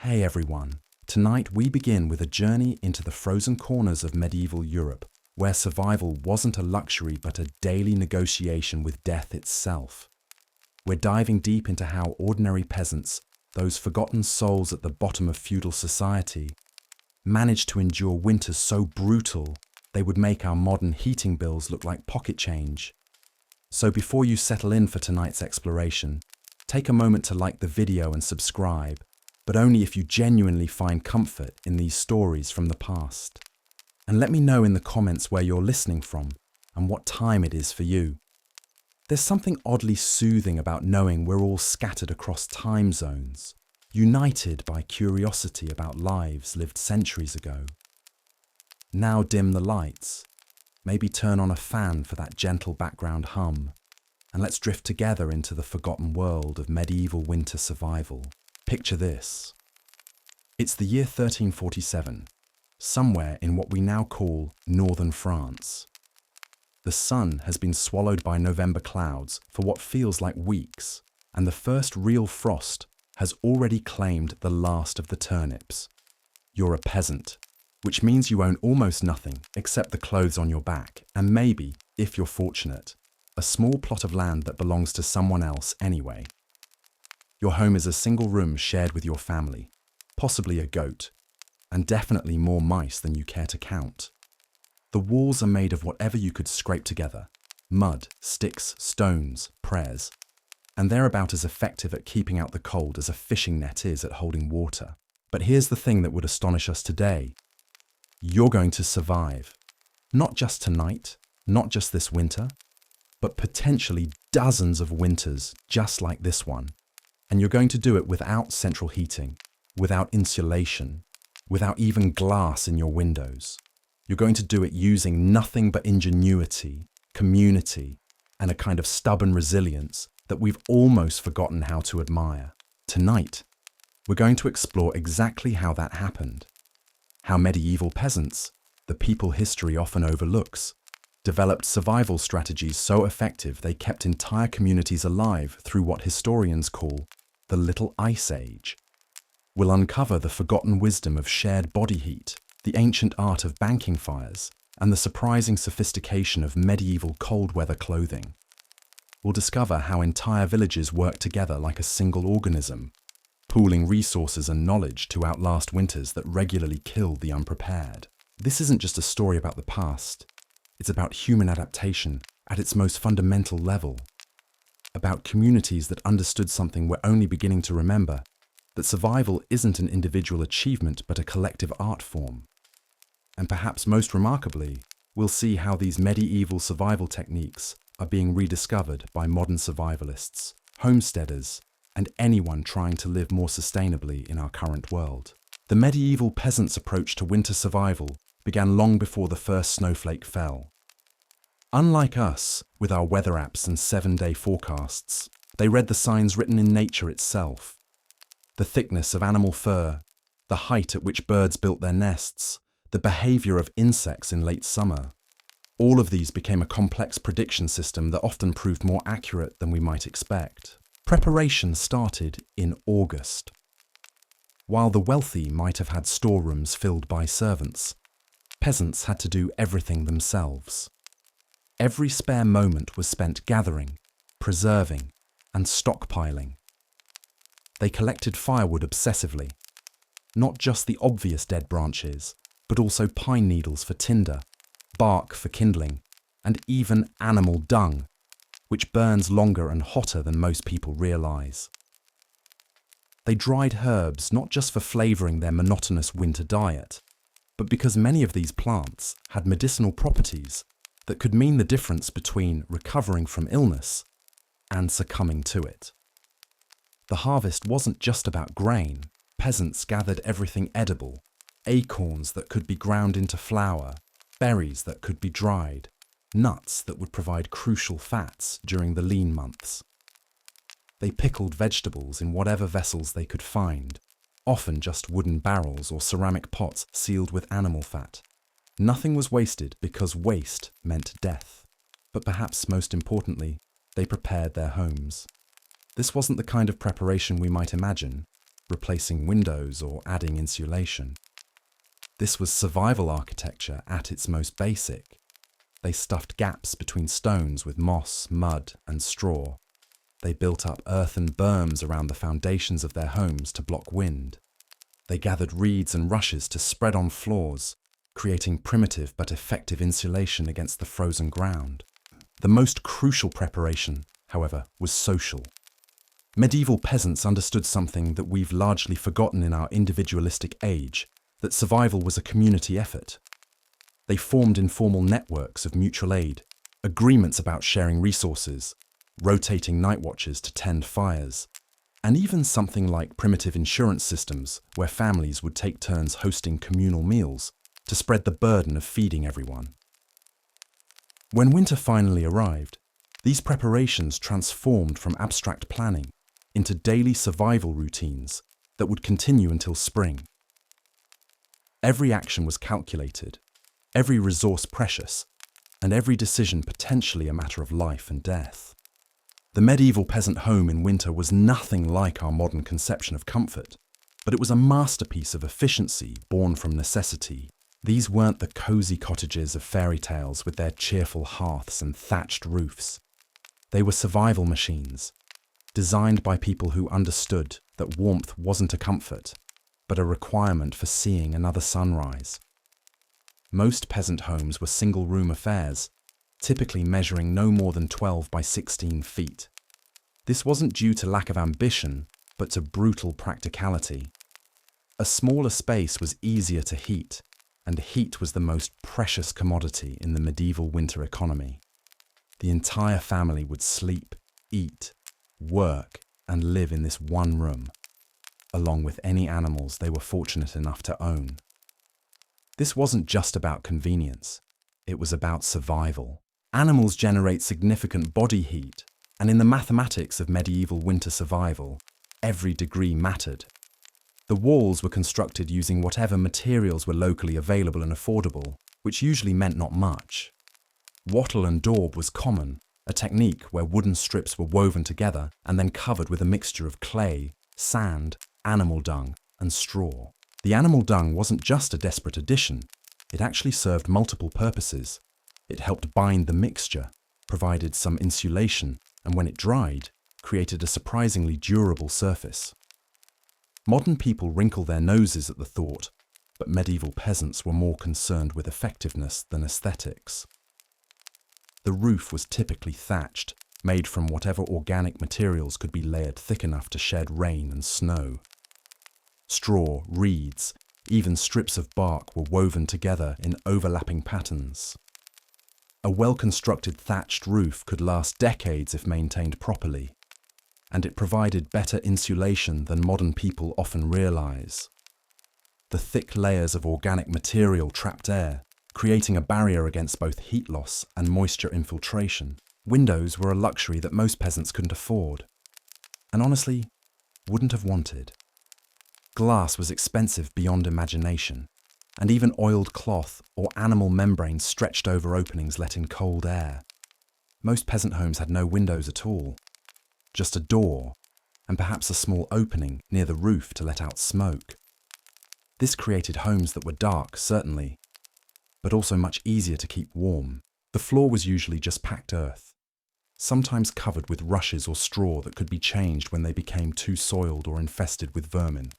Hey everyone, tonight we begin with a journey into the frozen corners of medieval Europe, where survival wasn't a luxury but a daily negotiation with death itself. We're diving deep into how ordinary peasants, those forgotten souls at the bottom of feudal society, managed to endure winters so brutal they would make our modern heating bills look like pocket change. So before you settle in for tonight's exploration, take a moment to like the video and subscribe, but only if you genuinely find comfort in these stories from the past. And let me know in the comments where you're listening from and what time it is for you. There's something oddly soothing about knowing we're all scattered across time zones, united by curiosity about lives lived centuries ago. Now dim the lights, maybe turn on a fan for that gentle background hum, and let's drift together into the forgotten world of medieval winter survival. Picture this. It's the year 1347, somewhere in what we now call northern France. The sun has been swallowed by November clouds for what feels like weeks, and the first real frost has already claimed the last of the turnips. You're a peasant, which means you own almost nothing except the clothes on your back, and maybe, if you're fortunate, a small plot of land that belongs to someone else anyway. Your home is a single room shared with your family, possibly a goat, and definitely more mice than you care to count. The walls are made of whatever you could scrape together: mud, sticks, stones, prayers. And they're about as effective at keeping out the cold as a fishing net is at holding water. But here's the thing that would astonish us today. You're going to survive. Not just tonight, not just this winter, but potentially dozens of winters just like this one. And you're going to do it without central heating, without insulation, without even glass in your windows. You're going to do it using nothing but ingenuity, community, and a kind of stubborn resilience that we've almost forgotten how to admire. Tonight, we're going to explore exactly how that happened. How medieval peasants, the people history often overlooks, developed survival strategies so effective they kept entire communities alive through what historians call the Little Ice Age. We'll uncover the forgotten wisdom of shared body heat, the ancient art of banking fires, and the surprising sophistication of medieval cold weather clothing. We'll discover how entire villages work together like a single organism, pooling resources and knowledge to outlast winters that regularly kill the unprepared. This isn't just a story about the past. It's about human adaptation at its most fundamental level. About communities that understood something we're only beginning to remember, that survival isn't an individual achievement but a collective art form. And perhaps most remarkably, we'll see how these medieval survival techniques are being rediscovered by modern survivalists, homesteaders, and anyone trying to live more sustainably in our current world. The medieval peasants' approach to winter survival began long before the first snowflake fell. Unlike us, with our weather apps and 7-day forecasts, they read the signs written in nature itself. The thickness of animal fur, the height at which birds built their nests, the behavior of insects in late summer. All of these became a complex prediction system that often proved more accurate than we might expect. Preparation started in August. While the wealthy might have had storerooms filled by servants, peasants had to do everything themselves. Every spare moment was spent gathering, preserving, and stockpiling. They collected firewood obsessively, not just the obvious dead branches, but also pine needles for tinder, bark for kindling, and even animal dung, which burns longer and hotter than most people realize. They dried herbs not just for flavoring their monotonous winter diet, but because many of these plants had medicinal properties that could mean the difference between recovering from illness and succumbing to it. The harvest wasn't just about grain. Peasants gathered everything edible: acorns that could be ground into flour, berries that could be dried, nuts that would provide crucial fats during the lean months. They pickled vegetables in whatever vessels they could find, often just wooden barrels or ceramic pots sealed with animal fat. Nothing was wasted because waste meant death. But perhaps most importantly, they prepared their homes. This wasn't the kind of preparation we might imagine. replacing windows or adding insulation. This was survival architecture at its most basic. They stuffed gaps between stones with moss, mud, and straw. They built up earthen berms around the foundations of their homes to block wind. They gathered reeds and rushes to spread on floors, creating primitive but effective insulation against the frozen ground. The most crucial preparation, however, was social. Medieval peasants understood something that we've largely forgotten in our individualistic age, that survival was a community effort. They formed informal networks of mutual aid, agreements about sharing resources, rotating night watches to tend fires, and even something like primitive insurance systems where families would take turns hosting communal meals to spread the burden of feeding everyone. When winter finally arrived, these preparations transformed from abstract planning into daily survival routines that would continue until spring. Every action was calculated, every resource precious, and every decision potentially a matter of life and death. The medieval peasant home in winter was nothing like our modern conception of comfort, but it was a masterpiece of efficiency born from necessity. These weren't the cosy cottages of fairy tales with their cheerful hearths and thatched roofs. They were survival machines, designed by people who understood that warmth wasn't a comfort, but a requirement for seeing another sunrise. Most peasant homes were single-room affairs, typically measuring no more than 12 by 16 feet. This wasn't due to lack of ambition, but to brutal practicality. A smaller space was easier to heat, and heat was the most precious commodity in the medieval winter economy. The entire family would sleep, eat, work, and live in this one room, along with any animals they were fortunate enough to own. This wasn't just about convenience, it was about survival. Animals generate significant body heat, and in the mathematics of medieval winter survival, every degree mattered. The walls were constructed using whatever materials were locally available and affordable, which usually meant not much. Wattle and daub was common, a technique where wooden strips were woven together and then covered with a mixture of clay, sand, animal dung, and straw. The animal dung wasn't just a desperate addition, it actually served multiple purposes. It helped bind the mixture, provided some insulation, and when it dried, created a surprisingly durable surface. Modern people wrinkle their noses at the thought, but medieval peasants were more concerned with effectiveness than aesthetics. The roof was typically thatched, made from whatever organic materials could be layered thick enough to shed rain and snow. Straw, reeds, even strips of bark were woven together in overlapping patterns. A well-constructed thatched roof could last decades if maintained properly, and it provided better insulation than modern people often realize. The thick layers of organic material trapped air, creating a barrier against both heat loss and moisture infiltration. Windows were a luxury that most peasants couldn't afford, and honestly, wouldn't have wanted. Glass was expensive beyond imagination, and even oiled cloth or animal membrane stretched over openings let in cold air. Most peasant homes had no windows at all, just a door, and perhaps a small opening near the roof to let out smoke. This created homes that were dark, certainly, but also much easier to keep warm. The floor was usually just packed earth, sometimes covered with rushes or straw that could be changed when they became too soiled or infested with vermin.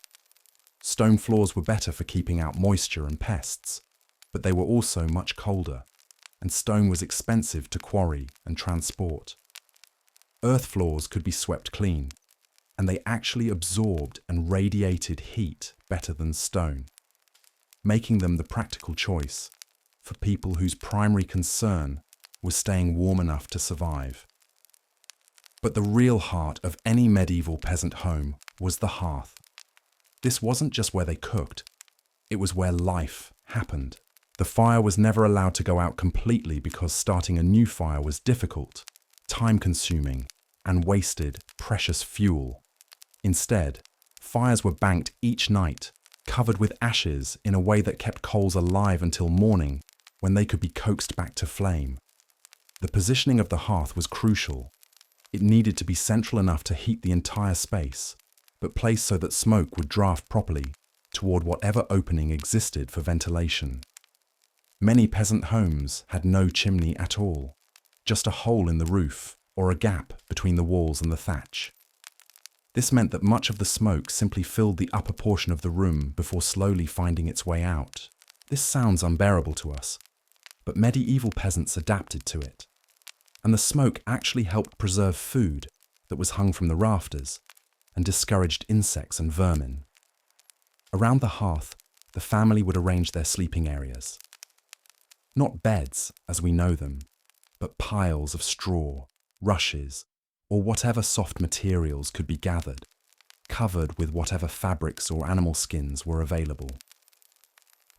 Stone floors were better for keeping out moisture and pests, but they were also much colder, and stone was expensive to quarry and transport. Earth floors could be swept clean, and they actually absorbed and radiated heat better than stone, making them the practical choice for people whose primary concern was staying warm enough to survive. But the real heart of any medieval peasant home was the hearth. This wasn't just where they cooked, it was where life happened. The fire was never allowed to go out completely because starting a new fire was difficult, time-consuming, and wasted precious fuel. Instead, fires were banked each night, covered with ashes in a way that kept coals alive until morning, when they could be coaxed back to flame. The positioning of the hearth was crucial. It needed to be central enough to heat the entire space, but placed so that smoke would draft properly toward whatever opening existed for ventilation. Many peasant homes had no chimney at all, just a hole in the roof or a gap between the walls and the thatch. This meant that much of the smoke simply filled the upper portion of the room before slowly finding its way out. This sounds unbearable to us, but medieval peasants adapted to it. And the smoke actually helped preserve food that was hung from the rafters and discouraged insects and vermin. Around the hearth, the family would arrange their sleeping areas. Not beds as we know them, but piles of straw, rushes, or whatever soft materials could be gathered, covered with whatever fabrics or animal skins were available.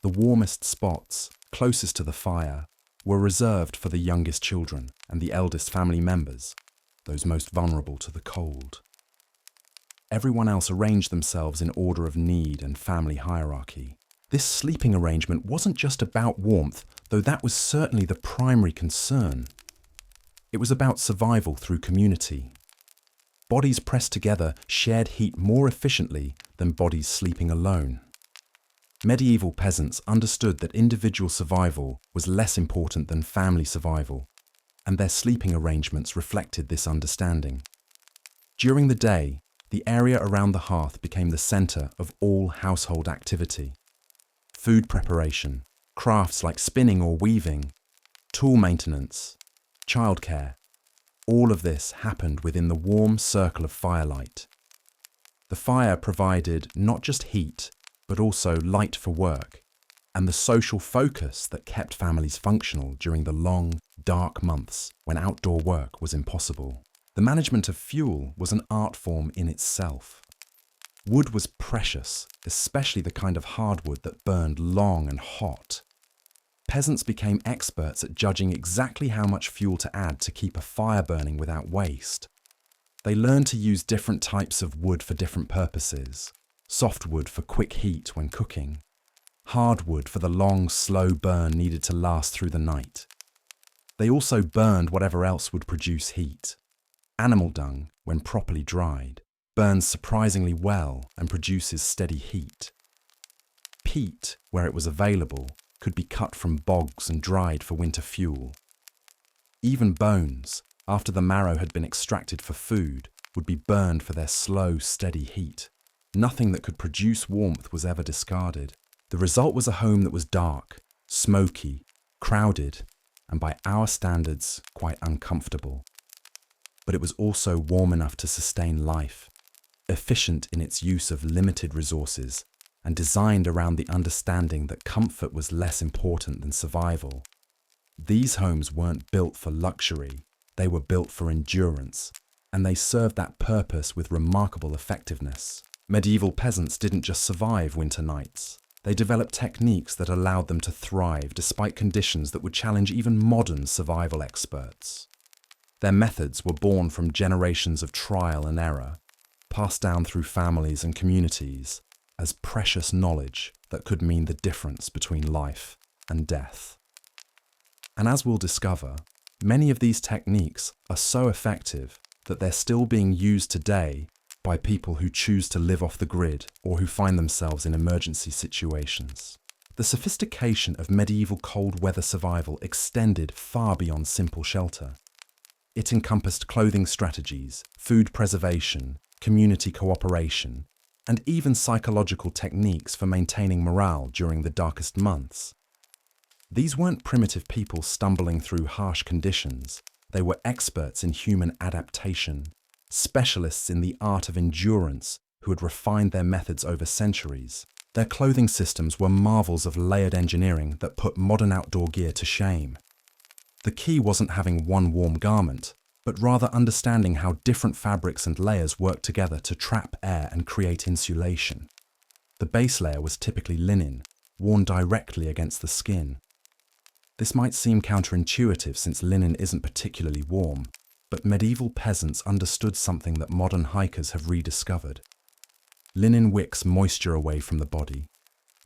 The warmest spots, closest to the fire, were reserved for the youngest children and the eldest family members, those most vulnerable to the cold. Everyone else arranged themselves in order of need and family hierarchy. This sleeping arrangement wasn't just about warmth, though that was certainly the primary concern. It was about survival through community. Bodies pressed together shared heat more efficiently than bodies sleeping alone. Medieval peasants understood that individual survival was less important than family survival, and their sleeping arrangements reflected this understanding. During the day, the area around the hearth became the centre of all household activity. Food preparation, crafts like spinning or weaving, tool maintenance, childcare, all of this happened within the warm circle of firelight. The fire provided not just heat, but also light for work, and the social focus that kept families functional during the long, dark months when outdoor work was impossible. The management of fuel was an art form in itself. Wood was precious, especially the kind of hardwood that burned long and hot. Peasants became experts at judging exactly how much fuel to add to keep a fire burning without waste. They learned to use different types of wood for different purposes. Softwood for quick heat when cooking. Hardwood for the long, slow burn needed to last through the night. They also burned whatever else would produce heat. Animal dung, when properly dried, burns surprisingly well and produces steady heat. Peat, where it was available, could be cut from bogs and dried for winter fuel. Even bones, after the marrow had been extracted for food, would be burned for their slow, steady heat. Nothing that could produce warmth was ever discarded. The result was a home that was dark, smoky, crowded, and by our standards, quite uncomfortable. But it was also warm enough to sustain life, efficient in its use of limited resources, and designed around the understanding that comfort was less important than survival. These homes weren't built for luxury, they were built for endurance, and they served that purpose with remarkable effectiveness. Medieval peasants didn't just survive winter nights. They developed techniques that allowed them to thrive despite conditions that would challenge even modern survival experts. Their methods were born from generations of trial and error, passed down through families and communities as precious knowledge that could mean the difference between life and death. And as we'll discover, many of these techniques are so effective that they're still being used today by people who choose to live off the grid or who find themselves in emergency situations. The sophistication of medieval cold weather survival extended far beyond simple shelter. It encompassed clothing strategies, food preservation, community cooperation, and even psychological techniques for maintaining morale during the darkest months. These weren't primitive people stumbling through harsh conditions. They were experts in human adaptation, specialists in the art of endurance who had refined their methods over centuries. Their clothing systems were marvels of layered engineering that put modern outdoor gear to shame. The key wasn't having one warm garment, but rather understanding how different fabrics and layers work together to trap air and create insulation. The base layer was typically linen, worn directly against the skin. This might seem counterintuitive since linen isn't particularly warm, but medieval peasants understood something that modern hikers have rediscovered. Linen wicks moisture away from the body,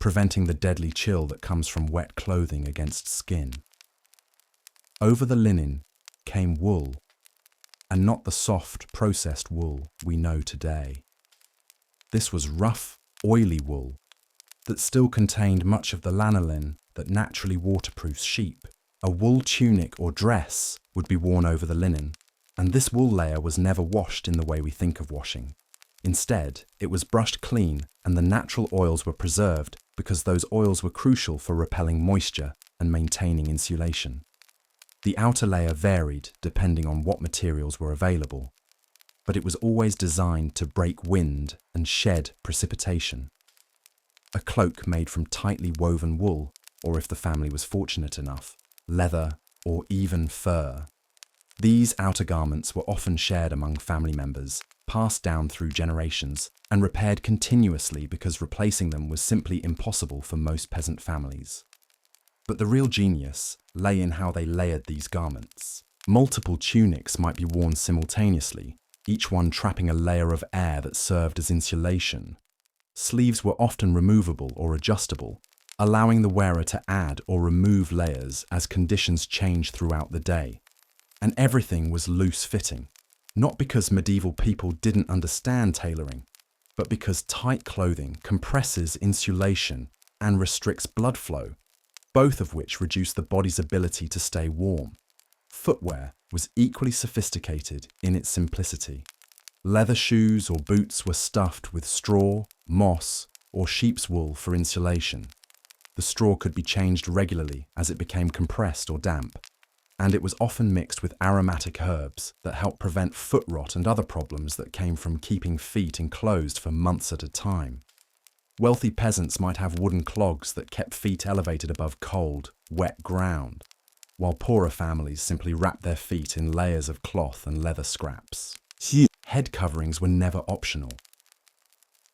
preventing the deadly chill that comes from wet clothing against skin. Over the linen came wool, and not the soft, processed wool we know today. This was rough, oily wool that still contained much of the lanolin that naturally waterproofs sheep. A wool tunic or dress would be worn over the linen, and this wool layer was never washed in the way we think of washing. Instead, it was brushed clean and the natural oils were preserved because those oils were crucial for repelling moisture and maintaining insulation. The outer layer varied depending on what materials were available, but it was always designed to break wind and shed precipitation. A cloak made from tightly woven wool, or if the family was fortunate enough, leather or even fur. These outer garments were often shared among family members, passed down through generations, and repaired continuously because replacing them was simply impossible for most peasant families. But the real genius lay in how they layered these garments. Multiple tunics might be worn simultaneously, each one trapping a layer of air that served as insulation. Sleeves were often removable or adjustable, allowing the wearer to add or remove layers as conditions changed throughout the day. And everything was loose-fitting, not because medieval people didn't understand tailoring, but because tight clothing compresses insulation and restricts blood flow, both of which reduce the body's ability to stay warm. Footwear was equally sophisticated in its simplicity. Leather shoes or boots were stuffed with straw, moss, or sheep's wool for insulation. The straw could be changed regularly as it became compressed or damp, and it was often mixed with aromatic herbs that helped prevent foot rot and other problems that came from keeping feet enclosed for months at a time. Wealthy peasants might have wooden clogs that kept feet elevated above cold, wet ground, while poorer families simply wrapped their feet in layers of cloth and leather scraps. Head coverings were never optional.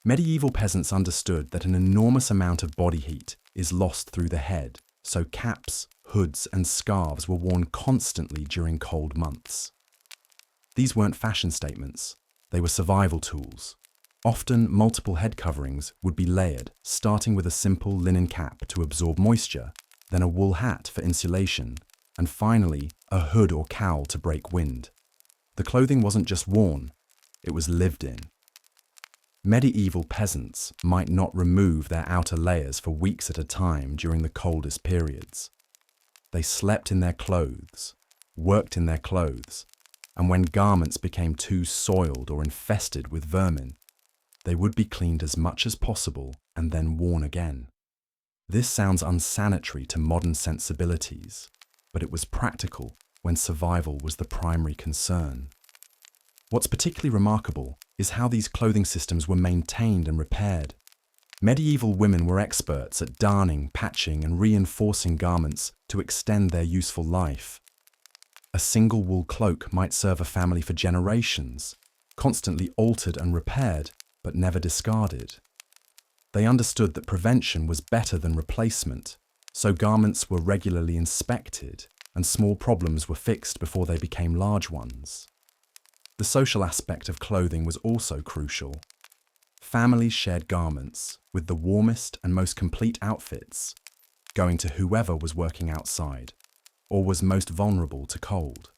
Medieval peasants understood that an enormous amount of body heat is lost through the head, so caps, hoods, and scarves were worn constantly during cold months. These weren't fashion statements, they were survival tools. Often, multiple head coverings would be layered, starting with a simple linen cap to absorb moisture, then a wool hat for insulation, and finally, a hood or cowl to break wind. The clothing wasn't just worn, it was lived in. Medieval peasants might not remove their outer layers for weeks at a time during the coldest periods. They slept in their clothes, worked in their clothes, and when garments became too soiled or infested with vermin, they would be cleaned as much as possible and then worn again. This sounds unsanitary to modern sensibilities, but it was practical when survival was the primary concern. What's particularly remarkable is how these clothing systems were maintained and repaired. Medieval women were experts at darning, patching, and reinforcing garments to extend their useful life. A single wool cloak might serve a family for generations, constantly altered and repaired, but never discarded. They understood that prevention was better than replacement, so garments were regularly inspected, and small problems were fixed before they became large ones. The social aspect of clothing was also crucial. Families shared garments, with the warmest and most complete outfits, going to whoever was working outside, or was most vulnerable to cold.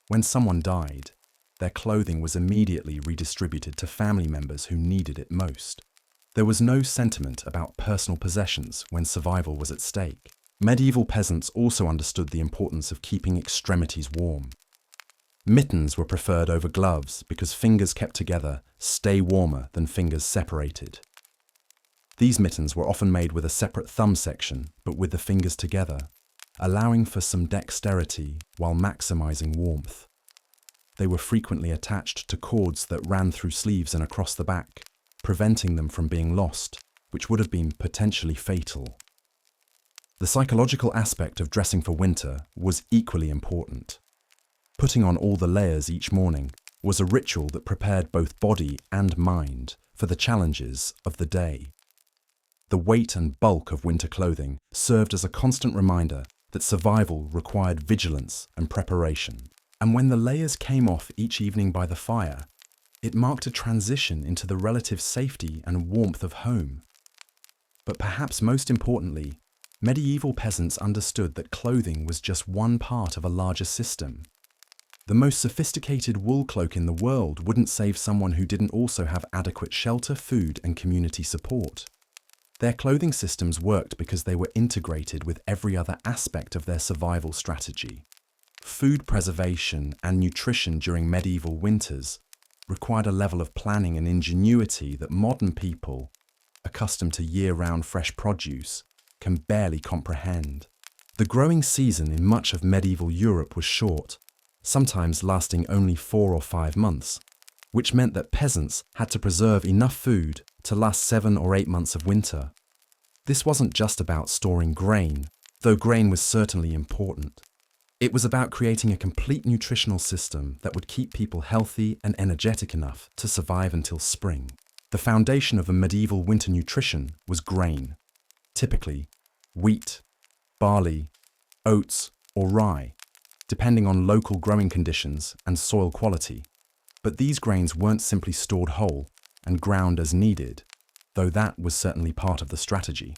When someone died, their clothing was immediately redistributed to family members who needed it most. There was no sentiment about personal possessions when survival was at stake. Medieval peasants also understood the importance of keeping extremities warm. Mittens were preferred over gloves because fingers kept together stay warmer than fingers separated. These mittens were often made with a separate thumb section, but with the fingers together, allowing for some dexterity while maximizing warmth. They were frequently attached to cords that ran through sleeves and across the back, preventing them from being lost, which would have been potentially fatal. The psychological aspect of dressing for winter was equally important. Putting on all the layers each morning was a ritual that prepared both body and mind for the challenges of the day. The weight and bulk of winter clothing served as a constant reminder that survival required vigilance and preparation. And when the layers came off each evening by the fire, it marked a transition into the relative safety and warmth of home. But perhaps most importantly, medieval peasants understood that clothing was just one part of a larger system. The most sophisticated wool cloak in the world wouldn't save someone who didn't also have adequate shelter, food, and community support. Their clothing systems worked because they were integrated with every other aspect of their survival strategy. Food preservation and nutrition during medieval winters required a level of planning and ingenuity that modern people, accustomed to year-round fresh produce, can barely comprehend. The growing season in much of medieval Europe was short, sometimes lasting only 4 or 5 months, which meant that peasants had to preserve enough food to last 7 or 8 months of winter. This wasn't just about storing grain, though grain was certainly important. It was about creating a complete nutritional system that would keep people healthy and energetic enough to survive until spring. The foundation of a medieval winter nutrition was grain, typically wheat, barley, oats, or rye, depending on local growing conditions and soil quality. But these grains weren't simply stored whole and ground as needed, though that was certainly part of the strategy.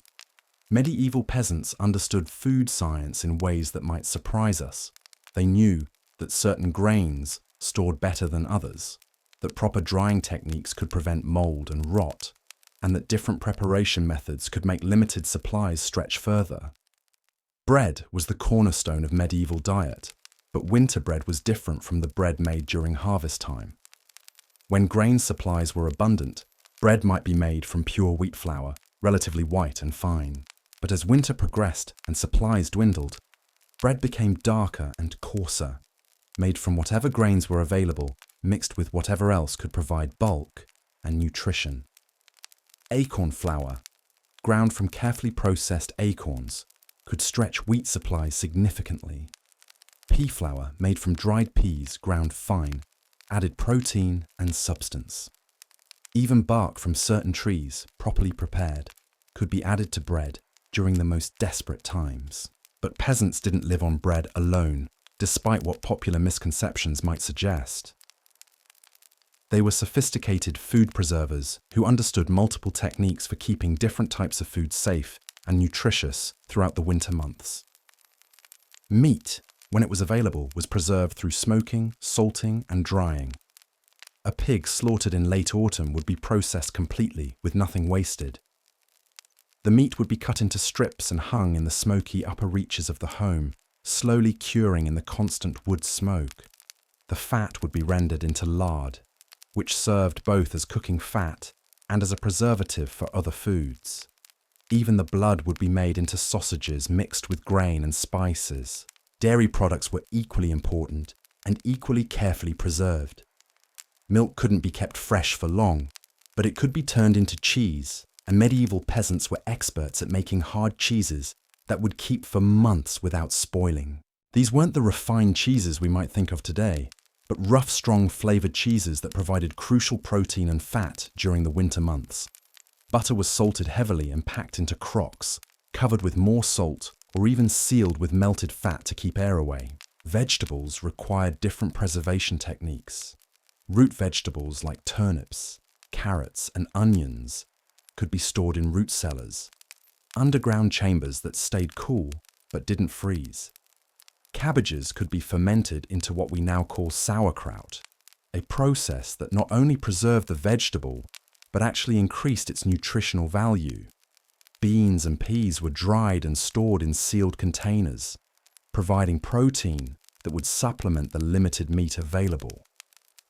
Medieval peasants understood food science in ways that might surprise us. They knew that certain grains stored better than others, that proper drying techniques could prevent mold and rot, and that different preparation methods could make limited supplies stretch further. Bread was the cornerstone of medieval diet, but winter bread was different from the bread made during harvest time. When grain supplies were abundant, bread might be made from pure wheat flour, relatively white and fine. But as winter progressed and supplies dwindled, bread became darker and coarser, made from whatever grains were available, mixed with whatever else could provide bulk and nutrition. Acorn flour, ground from carefully processed acorns, could stretch wheat supplies significantly. Pea flour, made from dried peas ground fine, added protein and substance. Even bark from certain trees, properly prepared, could be added to bread during the most desperate times. But peasants didn't live on bread alone, despite what popular misconceptions might suggest. They were sophisticated food preservers who understood multiple techniques for keeping different types of food safe and nutritious throughout the winter months. Meat, when it was available, was preserved through smoking, salting, and drying. A pig slaughtered in late autumn would be processed completely, with nothing wasted. The meat would be cut into strips and hung in the smoky upper reaches of the home, slowly curing in the constant wood smoke. The fat would be rendered into lard, which served both as cooking fat and as a preservative for other foods. Even the blood would be made into sausages mixed with grain and spices. Dairy products were equally important and equally carefully preserved. Milk couldn't be kept fresh for long, but it could be turned into cheese, and medieval peasants were experts at making hard cheeses that would keep for months without spoiling. These weren't the refined cheeses we might think of today, but rough, strong flavoured cheeses that provided crucial protein and fat during the winter months. Butter was salted heavily and packed into crocks, covered with more salt, or even sealed with melted fat to keep air away. Vegetables required different preservation techniques. Root vegetables like turnips, carrots, and onions could be stored in root cellars, underground chambers that stayed cool but didn't freeze. Cabbages could be fermented into what we now call sauerkraut, a process that not only preserved the vegetable, but actually increased its nutritional value. Beans and peas were dried and stored in sealed containers, providing protein that would supplement the limited meat available.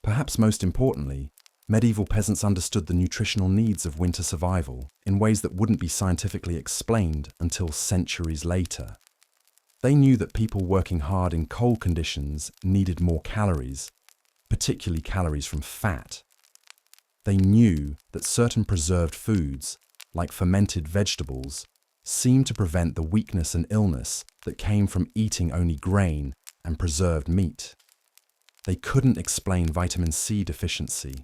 Perhaps most importantly, medieval peasants understood the nutritional needs of winter survival in ways that wouldn't be scientifically explained until centuries later. They knew that people working hard in cold conditions needed more calories, particularly calories from fat. They knew that certain preserved foods, like fermented vegetables, seemed to prevent the weakness and illness that came from eating only grain and preserved meat. They couldn't explain vitamin C deficiency,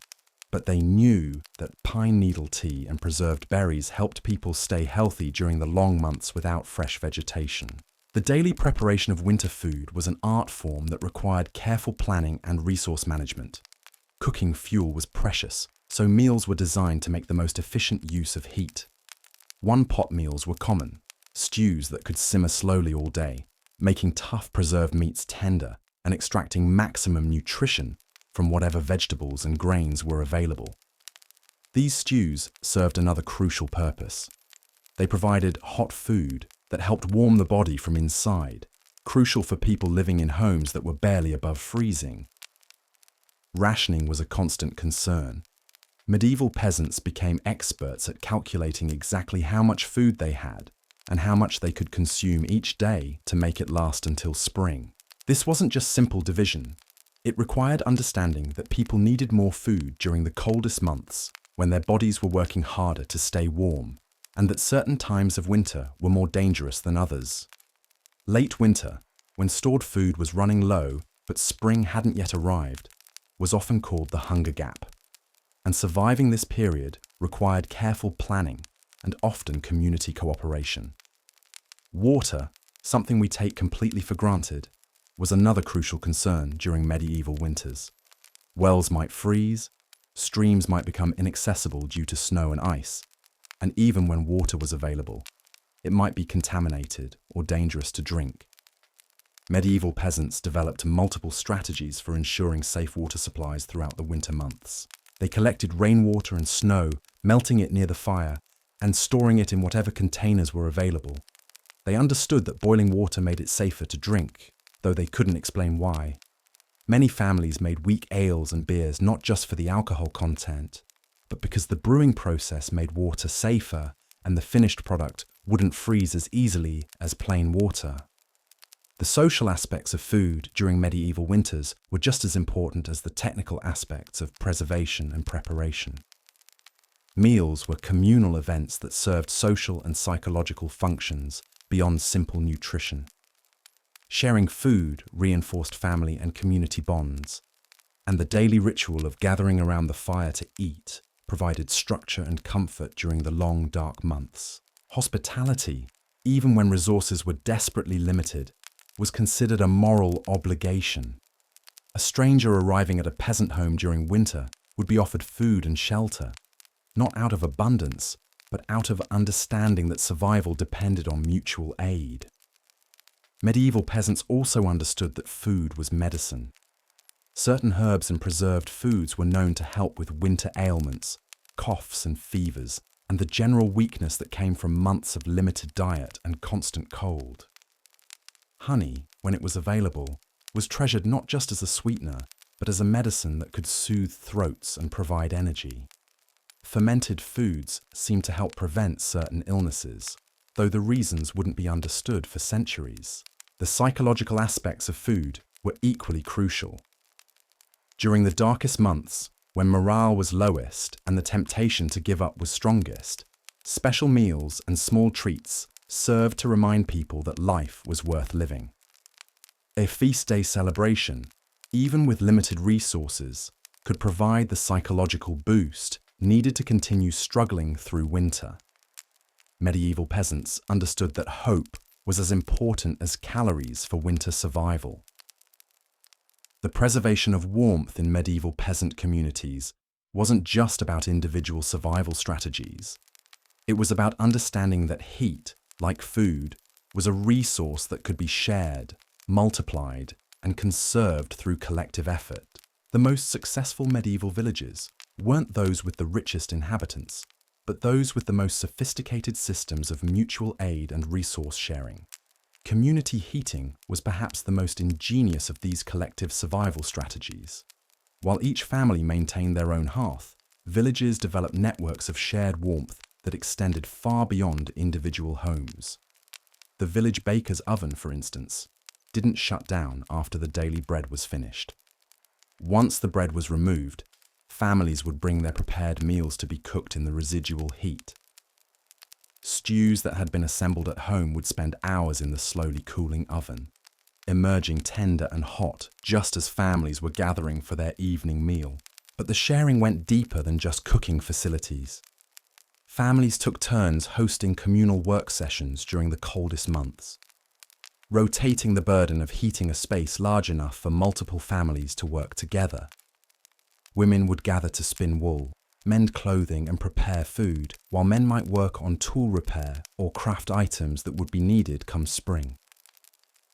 but they knew that pine needle tea and preserved berries helped people stay healthy during the long months without fresh vegetation. The daily preparation of winter food was an art form that required careful planning and resource management. Cooking fuel was precious, so meals were designed to make the most efficient use of heat. One-pot meals were common, stews that could simmer slowly all day, making tough preserved meats tender and extracting maximum nutrition from whatever vegetables and grains were available. These stews served another crucial purpose. They provided hot food that helped warm the body from inside, crucial for people living in homes that were barely above freezing. Rationing was a constant concern. Medieval peasants became experts at calculating exactly how much food they had and how much they could consume each day to make it last until spring. This wasn't just simple division. It required understanding that people needed more food during the coldest months, when their bodies were working harder to stay warm, and that certain times of winter were more dangerous than others. Late winter, when stored food was running low but spring hadn't yet arrived, was often called the hunger gap, and surviving this period required careful planning and often community cooperation. Water, something we take completely for granted, was another crucial concern during medieval winters. Wells might freeze, streams might become inaccessible due to snow and ice, and even when water was available, it might be contaminated or dangerous to drink. Medieval peasants developed multiple strategies for ensuring safe water supplies throughout the winter months. They collected rainwater and snow, melting it near the fire, and storing it in whatever containers were available. They understood that boiling water made it safer to drink, though they couldn't explain why. Many families made weak ales and beers not just for the alcohol content, but because the brewing process made water safer and the finished product wouldn't freeze as easily as plain water. The social aspects of food during medieval winters were just as important as the technical aspects of preservation and preparation. Meals were communal events that served social and psychological functions beyond simple nutrition. Sharing food reinforced family and community bonds, and the daily ritual of gathering around the fire to eat provided structure and comfort during the long, dark months. Hospitality, even when resources were desperately limited, was considered a moral obligation. A stranger arriving at a peasant home during winter would be offered food and shelter, not out of abundance, but out of understanding that survival depended on mutual aid. Medieval peasants also understood that food was medicine. Certain herbs and preserved foods were known to help with winter ailments, coughs and fevers, and the general weakness that came from months of limited diet and constant cold. Honey, when it was available, was treasured not just as a sweetener, but as a medicine that could soothe throats and provide energy. Fermented foods seemed to help prevent certain illnesses, though the reasons wouldn't be understood for centuries. The psychological aspects of food were equally crucial. During the darkest months, when morale was lowest and the temptation to give up was strongest, special meals and small treats served to remind people that life was worth living. A feast day celebration, even with limited resources, could provide the psychological boost needed to continue struggling through winter. Medieval peasants understood that hope was as important as calories for winter survival. The preservation of warmth in medieval peasant communities wasn't just about individual survival strategies. It was about understanding that heat, like food, was a resource that could be shared, multiplied, and conserved through collective effort. The most successful medieval villages weren't those with the richest inhabitants, but those with the most sophisticated systems of mutual aid and resource sharing. Community heating was perhaps the most ingenious of these collective survival strategies. While each family maintained their own hearth, villages developed networks of shared warmth that extended far beyond individual homes. The village baker's oven, for instance, didn't shut down after the daily bread was finished. Once the bread was removed, families would bring their prepared meals to be cooked in the residual heat. Stews that had been assembled at home would spend hours in the slowly cooling oven, emerging tender and hot just as families were gathering for their evening meal. But the sharing went deeper than just cooking facilities. Families took turns hosting communal work sessions during the coldest months, rotating the burden of heating a space large enough for multiple families to work together. Women would gather to spin wool, mend clothing and prepare food, while men might work on tool repair or craft items that would be needed come spring.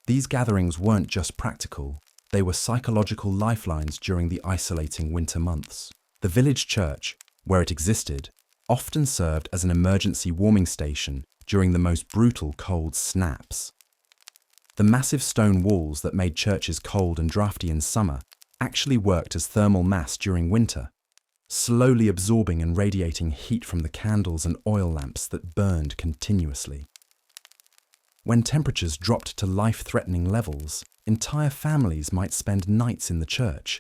These gatherings weren't just practical, They were psychological lifelines during the isolating winter months. The village church, where it existed, often served as an emergency warming station during the most brutal cold snaps. The massive stone walls that made churches cold and drafty in summer actually worked as thermal mass during winter, slowly absorbing and radiating heat from the candles and oil lamps that burned continuously. When temperatures dropped to life-threatening levels, entire families might spend nights in the church,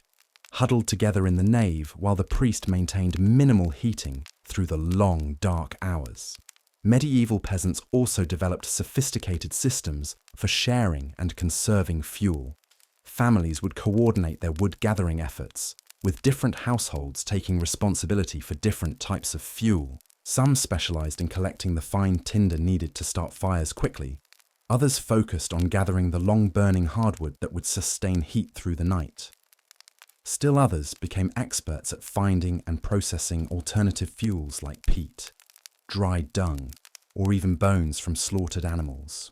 huddled together in the nave while the priest maintained minimal heating through the long, dark hours. Medieval peasants also developed sophisticated systems for sharing and conserving fuel. Families would coordinate their wood-gathering efforts, with different households taking responsibility for different types of fuel. Some specialized in collecting the fine tinder needed to start fires quickly. Others focused on gathering the long-burning hardwood that would sustain heat through the night. Still others became experts at finding and processing alternative fuels like peat, dried dung, or even bones from slaughtered animals.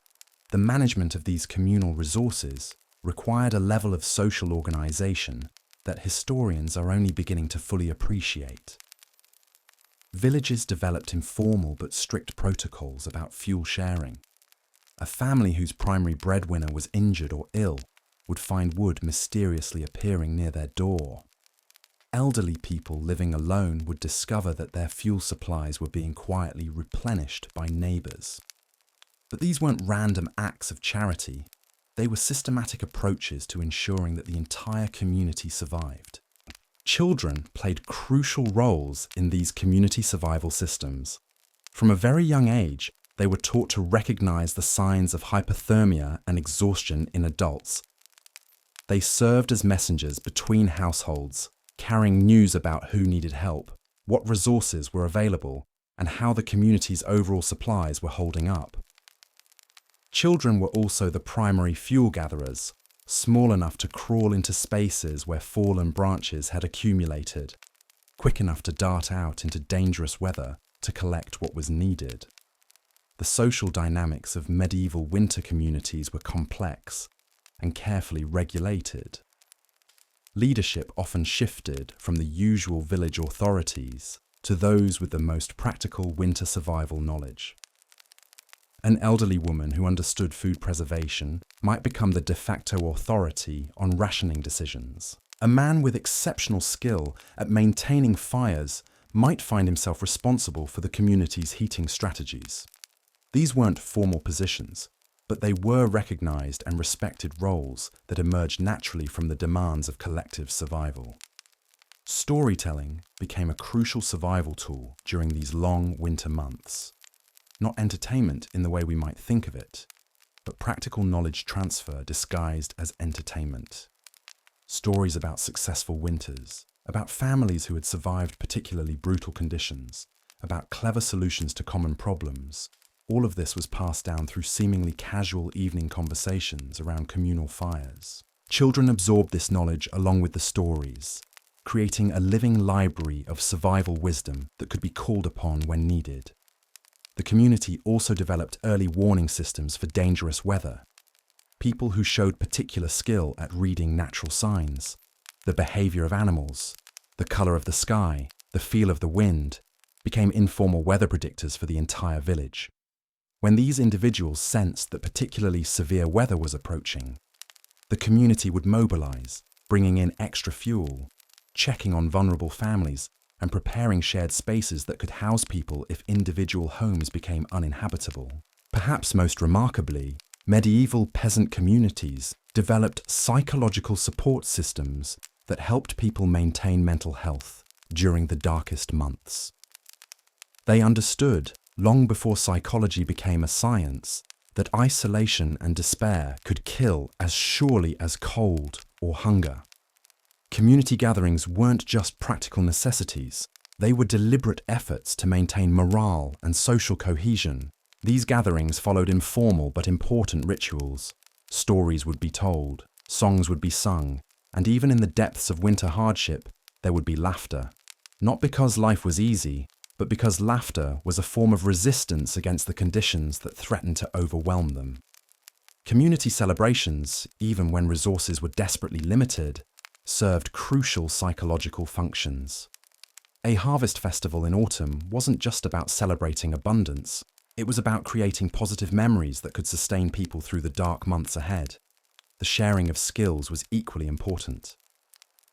The management of these communal resources required a level of social organization that historians are only beginning to fully appreciate. Villages developed informal but strict protocols about fuel sharing. A family whose primary breadwinner was injured or ill would find wood mysteriously appearing near their door. Elderly people living alone would discover that their fuel supplies were being quietly replenished by neighbours. But these weren't random acts of charity. They were systematic approaches to ensuring that the entire community survived. Children played crucial roles in these community survival systems. From a very young age, they were taught to recognize the signs of hypothermia and exhaustion in adults. They served as messengers between households, carrying news about who needed help, what resources were available, and how the community's overall supplies were holding up. Children were also the primary fuel gatherers, small enough to crawl into spaces where fallen branches had accumulated, quick enough to dart out into dangerous weather to collect what was needed. The social dynamics of medieval winter communities were complex and carefully regulated. Leadership often shifted from the usual village authorities to those with the most practical winter survival knowledge. An elderly woman who understood food preservation might become the de facto authority on rationing decisions. A man with exceptional skill at maintaining fires might find himself responsible for the community's heating strategies. These weren't formal positions, but they were recognized and respected roles that emerged naturally from the demands of collective survival. Storytelling became a crucial survival tool during these long winter months. Not entertainment in the way we might think of it, but practical knowledge transfer disguised as entertainment. Stories about successful winters, about families who had survived particularly brutal conditions, about clever solutions to common problems. All of this was passed down through seemingly casual evening conversations around communal fires. Children absorbed this knowledge along with the stories, creating a living library of survival wisdom that could be called upon when needed. The community also developed early warning systems for dangerous weather. People who showed particular skill at reading natural signs, the behavior of animals, the color of the sky, the feel of the wind, became informal weather predictors for the entire village. When these individuals sensed that particularly severe weather was approaching, the community would mobilize, bringing in extra fuel, checking on vulnerable families, and preparing shared spaces that could house people if individual homes became uninhabitable. Perhaps most remarkably, medieval peasant communities developed psychological support systems that helped people maintain mental health during the darkest months. They understood, long before psychology became a science, that isolation and despair could kill as surely as cold or hunger. Community gatherings weren't just practical necessities, they were deliberate efforts to maintain morale and social cohesion. These gatherings followed informal but important rituals. Stories would be told, songs would be sung, and even in the depths of winter hardship, there would be laughter. Not because life was easy, but because laughter was a form of resistance against the conditions that threatened to overwhelm them. Community celebrations, even when resources were desperately limited, served crucial psychological functions. A harvest festival in autumn wasn't just about celebrating abundance, it was about creating positive memories that could sustain people through the dark months ahead. The sharing of skills was equally important.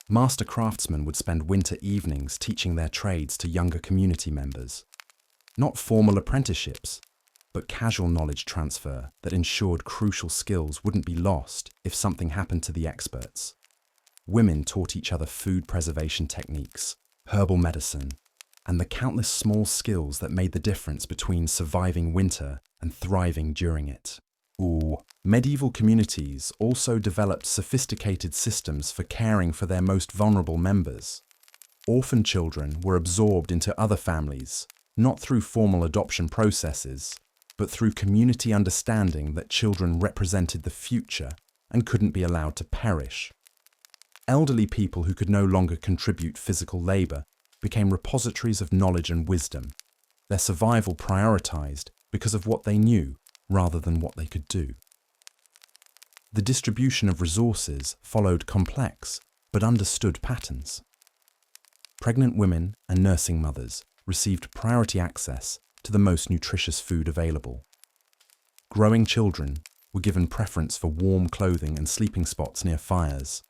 Master craftsmen would spend winter evenings teaching their trades to younger community members. Not formal apprenticeships, but casual knowledge transfer that ensured crucial skills wouldn't be lost if something happened to the experts. Women taught each other food preservation techniques, herbal medicine, and the countless small skills that made the difference between surviving winter and thriving during it. Medieval communities also developed sophisticated systems for caring for their most vulnerable members. Orphan children were absorbed into other families, not through formal adoption processes, but through community understanding that children represented the future and couldn't be allowed to perish. Elderly people who could no longer contribute physical labor became repositories of knowledge and wisdom, their survival prioritized because of what they knew rather than what they could do. The distribution of resources followed complex but understood patterns. Pregnant women and nursing mothers received priority access to the most nutritious food available. Growing children were given preference for warm clothing and sleeping spots near fires.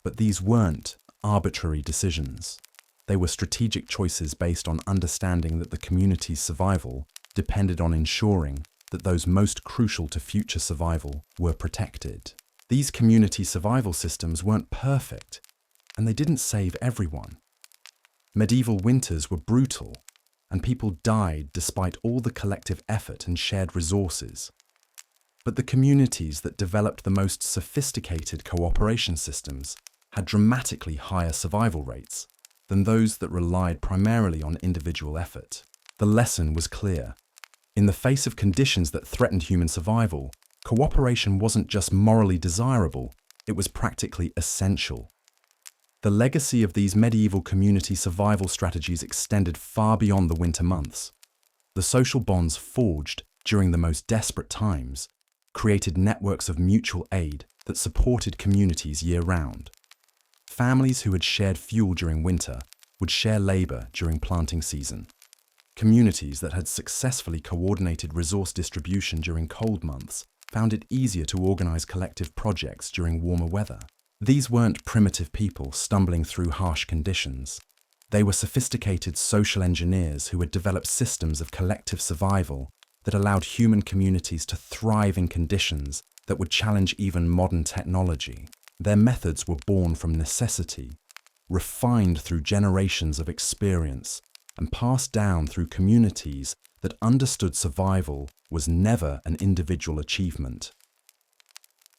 But these weren't arbitrary decisions. They were strategic choices based on understanding that the community's survival depended on ensuring that those most crucial to future survival were protected. These community survival systems weren't perfect, and they didn't save everyone. Medieval winters were brutal, and people died despite all the collective effort and shared resources. But the communities that developed the most sophisticated cooperation systems had dramatically higher survival rates than those that relied primarily on individual effort. The lesson was clear. In the face of conditions that threatened human survival, cooperation wasn't just morally desirable, it was practically essential. The legacy of these medieval community survival strategies extended far beyond the winter months. The social bonds forged during the most desperate times created networks of mutual aid that supported communities year-round. Families who had shared fuel during winter would share labor during planting season. Communities that had successfully coordinated resource distribution during cold months found it easier to organize collective projects during warmer weather. These weren't primitive people stumbling through harsh conditions. They were sophisticated social engineers who had developed systems of collective survival that allowed human communities to thrive in conditions that would challenge even modern technology. Their methods were born from necessity, refined through generations of experience, and passed down through communities that understood survival was never an individual achievement.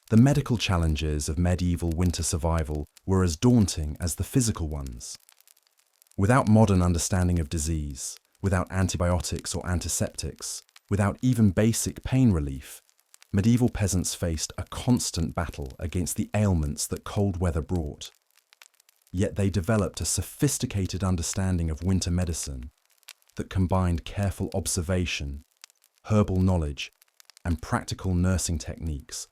The medical challenges of medieval winter survival were as daunting as the physical ones. Without modern understanding of disease, without antibiotics or antiseptics, without even basic pain relief, medieval peasants faced a constant battle against the ailments that cold weather brought. Yet they developed a sophisticated understanding of winter medicine that combined careful observation, herbal knowledge, and practical nursing techniques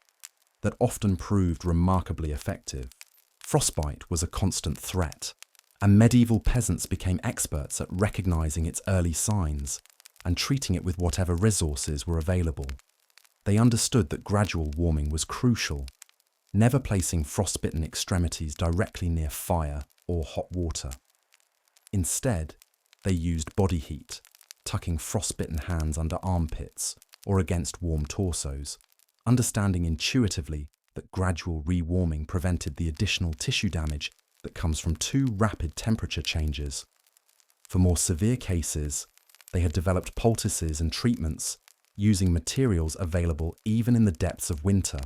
that often proved remarkably effective. Frostbite was a constant threat, and medieval peasants became experts at recognizing its early signs and treating it with whatever resources were available. They understood that gradual warming was crucial, never placing frostbitten extremities directly near fire or hot water. Instead, they used body heat, tucking frostbitten hands under armpits or against warm torsos, understanding intuitively that gradual rewarming prevented the additional tissue damage that comes from too rapid temperature changes. For more severe cases, they had developed poultices and treatments using materials available even in the depths of winter.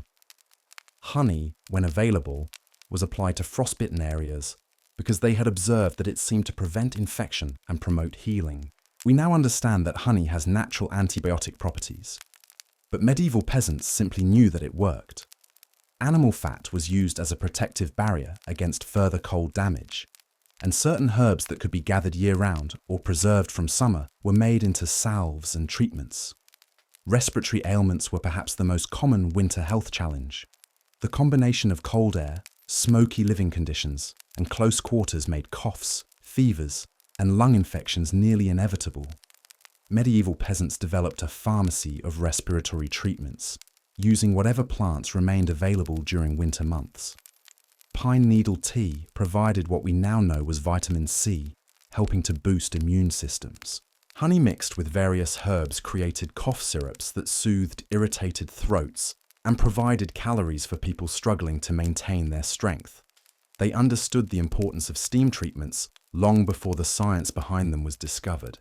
Honey, when available, was applied to frostbitten areas because they had observed that it seemed to prevent infection and promote healing. We now understand that honey has natural antibiotic properties, but medieval peasants simply knew that it worked. Animal fat was used as a protective barrier against further cold damage, and certain herbs that could be gathered year-round or preserved from summer were made into salves and treatments. Respiratory ailments were perhaps the most common winter health challenge. The combination of cold air, smoky living conditions, and close quarters made coughs, fevers, and lung infections nearly inevitable. Medieval peasants developed a pharmacy of respiratory treatments, using whatever plants remained available during winter months. Pine needle tea provided what we now know was vitamin C, helping to boost immune systems. Honey mixed with various herbs created cough syrups that soothed irritated throats and provided calories for people struggling to maintain their strength. They understood the importance of steam treatments long before the science behind them was discovered.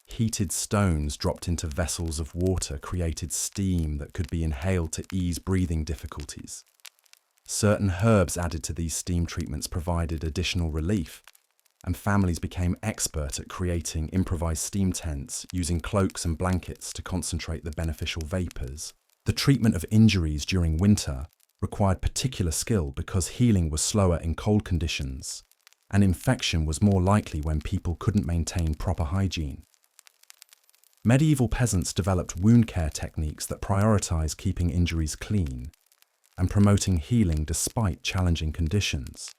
Heated stones dropped into vessels of water created steam that could be inhaled to ease breathing difficulties. Certain herbs added to these steam treatments provided additional relief, and families became expert at creating improvised steam tents using cloaks and blankets to concentrate the beneficial vapors. The treatment of injuries during winter required particular skill because healing was slower in cold conditions, and infection was more likely when people couldn't maintain proper hygiene. Medieval peasants developed wound care techniques that prioritized keeping injuries clean and promoting healing despite challenging conditions.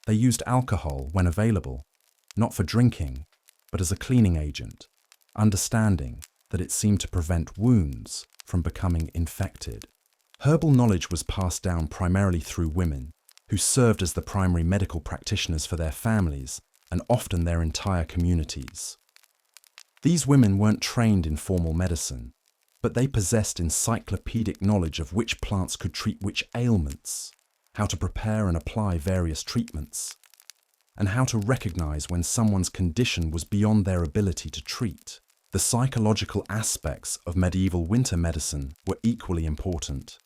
They used alcohol when available, not for drinking, but as a cleaning agent, understanding that it seemed to prevent wounds from becoming infected. Herbal knowledge was passed down primarily through women, who served as the primary medical practitioners for their families and often their entire communities. These women weren't trained in formal medicine, but they possessed encyclopedic knowledge of which plants could treat which ailments, how to prepare and apply various treatments, and how to recognize when someone's condition was beyond their ability to treat. The psychological aspects of medieval winter medicine were equally important.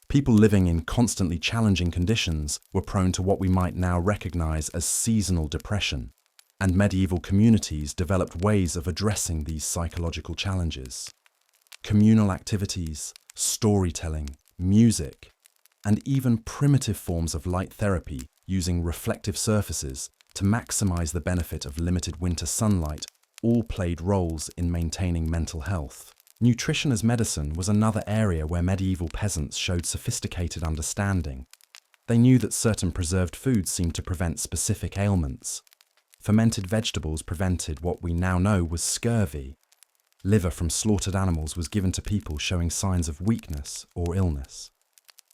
People living in constantly challenging conditions were prone to what we might now recognize as seasonal depression, and medieval communities developed ways of addressing these psychological challenges. Communal activities, storytelling, music, and even primitive forms of light therapy using reflective surfaces to maximize the benefit of limited winter sunlight all played roles in maintaining mental health. Nutrition as medicine was another area where medieval peasants showed sophisticated understanding. They knew that certain preserved foods seemed to prevent specific ailments. Fermented vegetables prevented what we now know was scurvy. Liver from slaughtered animals was given to people showing signs of weakness or illness.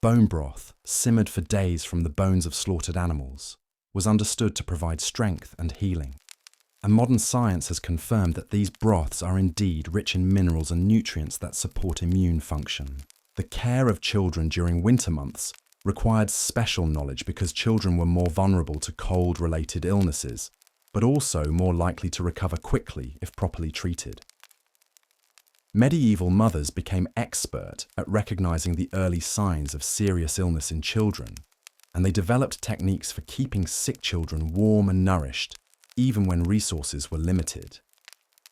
Bone broth, simmered for days from the bones of slaughtered animals, was understood to provide strength and healing. And modern science has confirmed that these broths are indeed rich in minerals and nutrients that support immune function. The care of children during winter months required special knowledge because children were more vulnerable to cold-related illnesses, but also more likely to recover quickly if properly treated. Medieval mothers became expert at recognizing the early signs of serious illness in children, and they developed techniques for keeping sick children warm and nourished, even when resources were limited.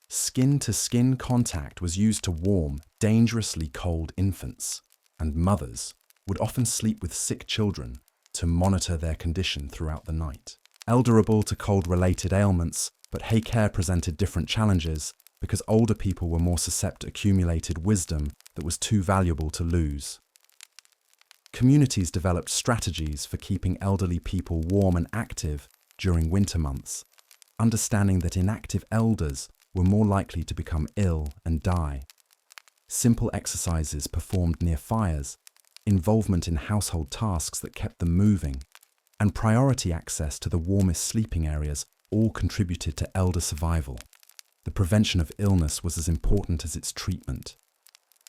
Skin-to-skin contact was used to warm dangerously cold infants, and mothers would often sleep with sick children to monitor their condition throughout the night. Elderable to cold-related ailments, but hay care presented different challenges because older people were more susceptible to accumulated wisdom that was too valuable to lose. Communities developed strategies for keeping elderly people warm and active during winter months, understanding that inactive elders were more likely to become ill and die. Simple exercises performed near fires, involvement in household tasks that kept them moving, and priority access to the warmest sleeping areas all contributed to elder survival. The prevention of illness was as important as its treatment.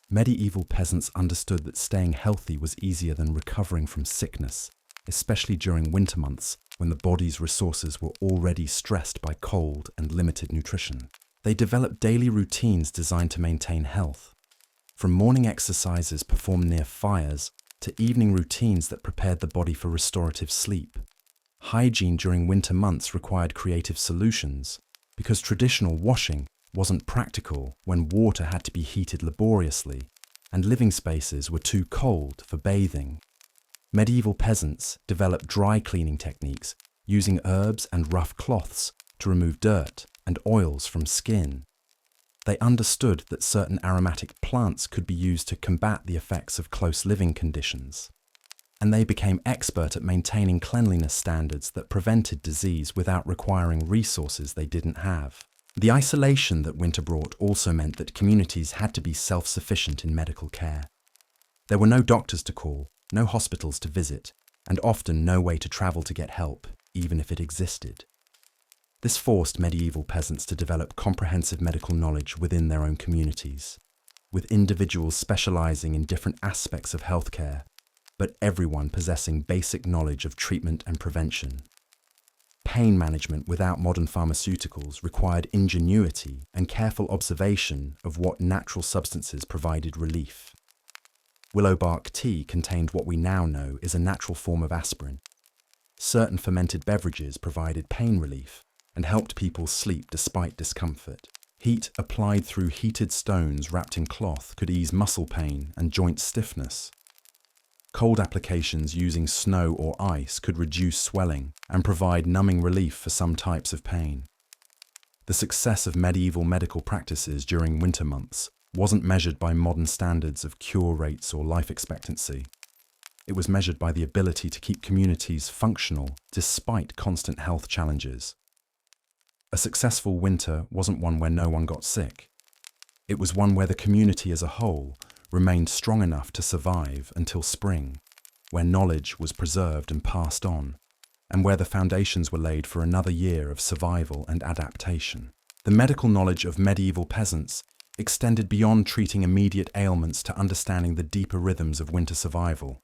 Medieval peasants understood that staying healthy was easier than recovering from sickness, especially during winter months when the body's resources were already stressed by cold and limited nutrition. They developed daily routines designed to maintain health, from morning exercises performed near fires to evening routines that prepared the body for restorative sleep. Hygiene during winter months required creative solutions, because traditional washing wasn't practical when water had to be heated laboriously and living spaces were too cold for bathing. Medieval peasants developed dry cleaning techniques using herbs and rough cloths to remove dirt and oils from skin. They understood that certain aromatic plants could be used to combat the effects of close living conditions. And they became expert at maintaining cleanliness standards that prevented disease without requiring resources they didn't have. The isolation that winter brought also meant that communities had to be self-sufficient in medical care. There were no doctors to call, no hospitals to visit, and often no way to travel to get help, even if it existed. This forced medieval peasants to develop comprehensive medical knowledge within their own communities, with individuals specializing in different aspects of healthcare, but everyone possessing basic knowledge of treatment and prevention. Pain management without modern pharmaceuticals required ingenuity and careful observation of what natural substances provided relief. Willow bark tea contained what we now know is a natural form of aspirin. Certain fermented beverages provided pain relief and helped people sleep despite discomfort. Heat applied through heated stones wrapped in cloth could ease muscle pain and joint stiffness. Cold applications using snow or ice could reduce swelling and provide numbing relief for some types of pain. The success of medieval medical practices during winter months wasn't measured by modern standards of cure rates or life expectancy. It was measured by the ability to keep communities functional despite constant health challenges. A successful winter wasn't one where no one got sick. It was one where the community as a whole remained strong enough to survive until spring, where knowledge was preserved and passed on, and where the foundations were laid for another year of survival and adaptation. The medical knowledge of medieval peasants extended beyond treating immediate ailments to understanding the deeper rhythms of winter survival.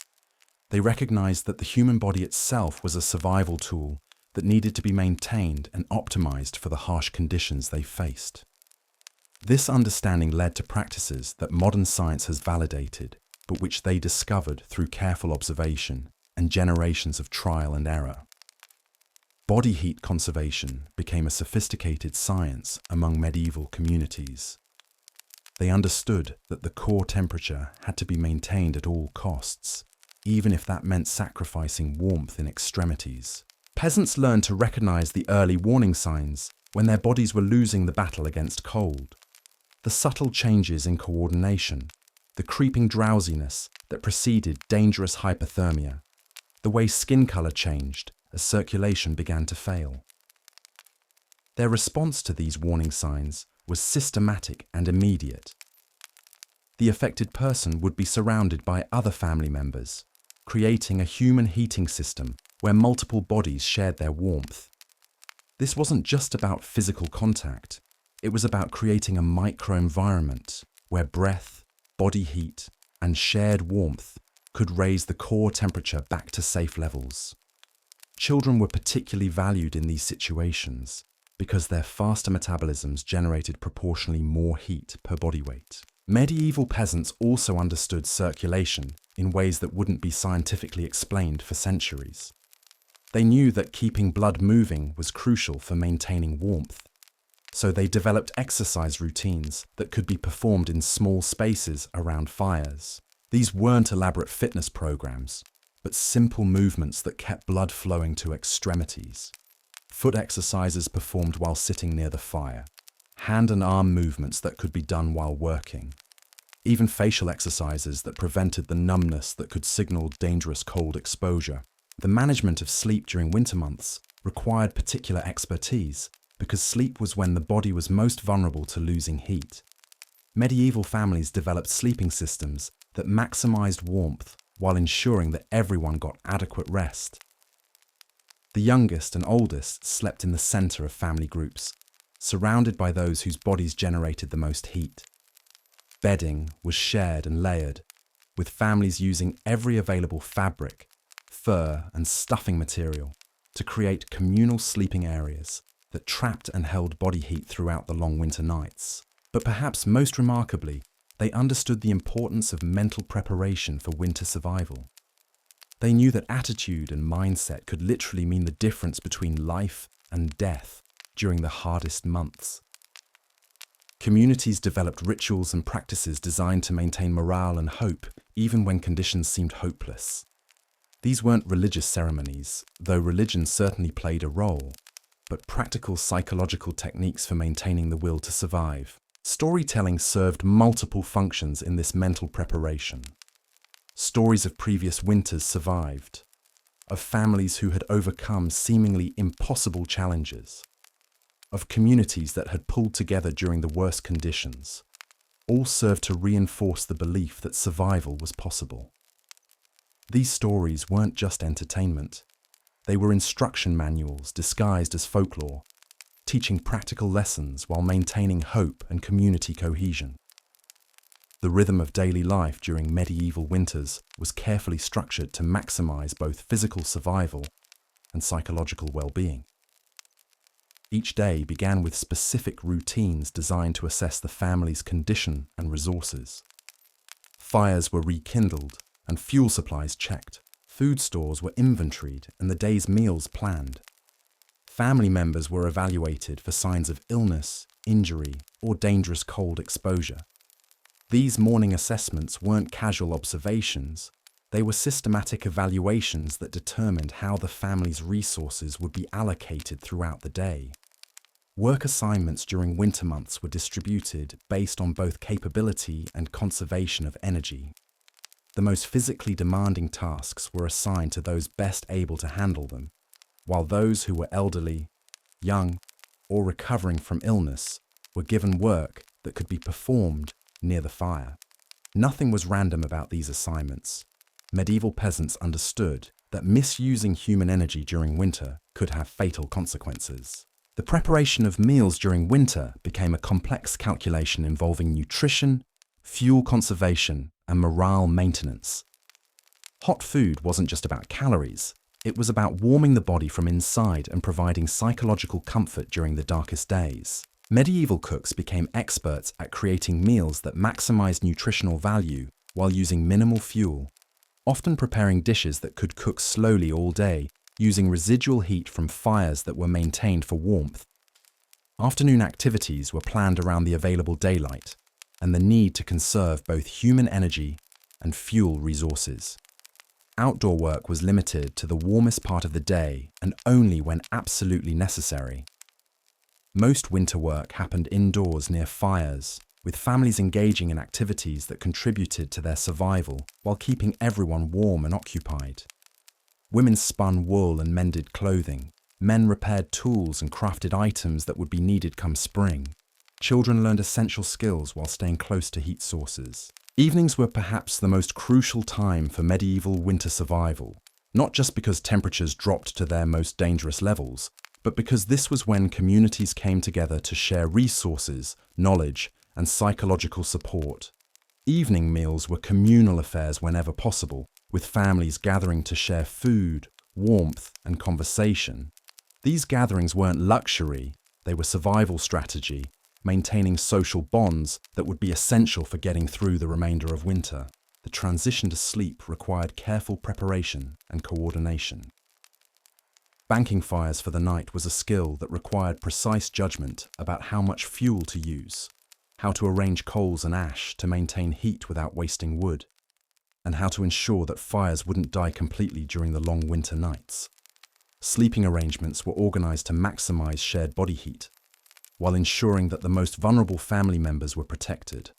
They recognized that the human body itself was a survival tool that needed to be maintained and optimized for the harsh conditions they faced. This understanding led to practices that modern science has validated, but which they discovered through careful observation and generations of trial and error. Body heat conservation became a sophisticated science among medieval communities. They understood that the core temperature had to be maintained at all costs, even if that meant sacrificing warmth in extremities. Peasants learned to recognize the early warning signs when their bodies were losing the battle against cold. The subtle changes in coordination, the creeping drowsiness that preceded dangerous hypothermia, the way skin color changed as circulation began to fail. Their response to these warning signs was systematic and immediate. The affected person would be surrounded by other family members, creating a human heating system where multiple bodies shared their warmth. This wasn't just about physical contact. It was about creating a microenvironment where breath, body heat, and shared warmth could raise the core temperature back to safe levels. Children were particularly valued in these situations because their faster metabolisms generated proportionally more heat per body weight. Medieval peasants also understood circulation in ways that wouldn't be scientifically explained for centuries. They knew that keeping blood moving was crucial for maintaining warmth, so they developed exercise routines that could be performed in small spaces around fires. These weren't elaborate fitness programs, but simple movements that kept blood flowing to extremities. Foot exercises performed while sitting near the fire, hand and arm movements that could be done while working, even facial exercises that prevented the numbness that could signal dangerous cold exposure. The management of sleep during winter months required particular expertise because sleep was when the body was most vulnerable to losing heat. Medieval families developed sleeping systems that maximized warmth while ensuring that everyone got adequate rest. The youngest and oldest slept in the center of family groups, surrounded by those whose bodies generated the most heat. Bedding was shared and layered, with families using every available fabric, fur, and stuffing material to create communal sleeping areas that trapped and held body heat throughout the long winter nights. But perhaps most remarkably, they understood the importance of mental preparation for winter survival. They knew that attitude and mindset could literally mean the difference between life and death during the hardest months. Communities developed rituals and practices designed to maintain morale and hope even when conditions seemed hopeless. These weren't religious ceremonies, though religion certainly played a role, but practical psychological techniques for maintaining the will to survive. Storytelling served multiple functions in this mental preparation. Stories of previous winters survived, of families who had overcome seemingly impossible challenges, of communities that had pulled together during the worst conditions, all served to reinforce the belief that survival was possible. These stories weren't just entertainment. They were instruction manuals disguised as folklore, teaching practical lessons while maintaining hope and community cohesion. The rhythm of daily life during medieval winters was carefully structured to maximize both physical survival and psychological well-being. Each day began with specific routines designed to assess the family's condition and resources. Fires were rekindled and fuel supplies checked. Food stores were inventoried and the day's meals planned. Family members were evaluated for signs of illness, injury, or dangerous cold exposure. These morning assessments weren't casual observations. They were systematic evaluations that determined how the family's resources would be allocated throughout the day. Work assignments during winter months were distributed based on both capability and conservation of energy. The most physically demanding tasks were assigned to those best able to handle them, while those who were elderly, young, or recovering from illness were given work that could be performed near the fire. Nothing was random about these assignments. Medieval peasants understood that misusing human energy during winter could have fatal consequences. The preparation of meals during winter became a complex calculation involving nutrition, fuel conservation, and morale maintenance. Hot food wasn't just about calories. It was about warming the body from inside and providing psychological comfort during the darkest days. Medieval cooks became experts at creating meals that maximized nutritional value while using minimal fuel, often preparing dishes that could cook slowly all day, using residual heat from fires that were maintained for warmth. Afternoon activities were planned around the available daylight and the need to conserve both human energy and fuel resources. Outdoor work was limited to the warmest part of the day and only when absolutely necessary. Most winter work happened indoors near fires, with families engaging in activities that contributed to their survival while keeping everyone warm and occupied. Women spun wool and mended clothing. Men repaired tools and crafted items that would be needed come spring. Children learned essential skills while staying close to heat sources. Evenings were perhaps the most crucial time for medieval winter survival, not just because temperatures dropped to their most dangerous levels, but because this was when communities came together to share resources, knowledge, and psychological support. Evening meals were communal affairs whenever possible, with families gathering to share food, warmth, and conversation. These gatherings weren't luxury, they were survival strategy, maintaining social bonds that would be essential for getting through the remainder of winter. The transition to sleep required careful preparation and coordination. Banking fires for the night was a skill that required precise judgment about how much fuel to use, how to arrange coals and ash to maintain heat without wasting wood, and how to ensure that fires wouldn't die completely during the long winter nights. Sleeping arrangements were organized to maximize shared body heat, while ensuring that the most vulnerable family members were protected.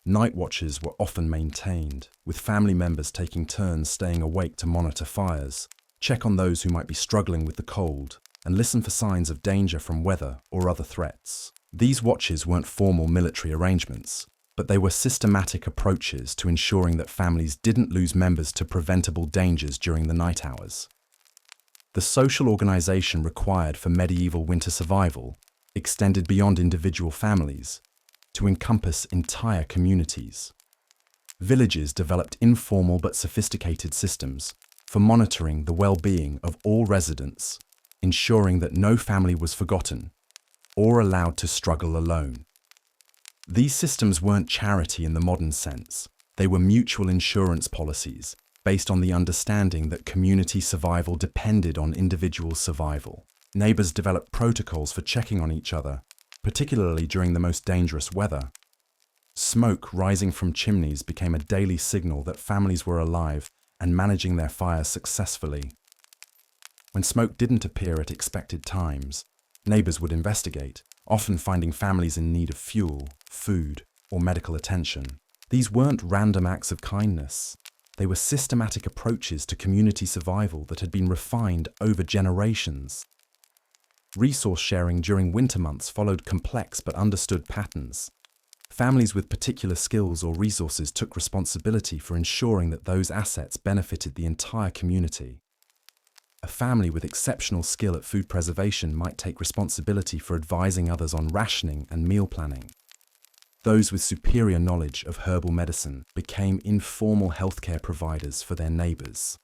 Night watches were often maintained, with family members taking turns staying awake to monitor fires, check on those who might be struggling with the cold, and listen for signs of danger from weather or other threats. These watches weren't formal military arrangements, but they were systematic approaches to ensuring that families didn't lose members to preventable dangers during the night hours. The social organization required for medieval winter survival extended beyond individual families to encompass entire communities. Villages developed informal but sophisticated systems for monitoring the well-being of all residents, ensuring that no family was forgotten or allowed to struggle alone. These systems weren't charity in the modern sense. They were mutual insurance policies based on the understanding that community survival depended on individual survival. Neighbors developed protocols for checking on each other, particularly during the most dangerous weather. Smoke rising from chimneys became a daily signal that families were alive and managing their fires successfully. When smoke didn't appear at expected times, neighbors would investigate, often finding families in need of fuel, food, or medical attention. These weren't random acts of kindness. They were systematic approaches to community survival that had been refined over generations. Resource sharing during winter months followed complex but understood patterns. Families with particular skills or resources took responsibility for ensuring that those assets benefited the entire community. A family with exceptional skill at food preservation might take responsibility for advising others on rationing and meal planning. Those with superior knowledge of herbal medicine became informal healthcare providers for their neighbours.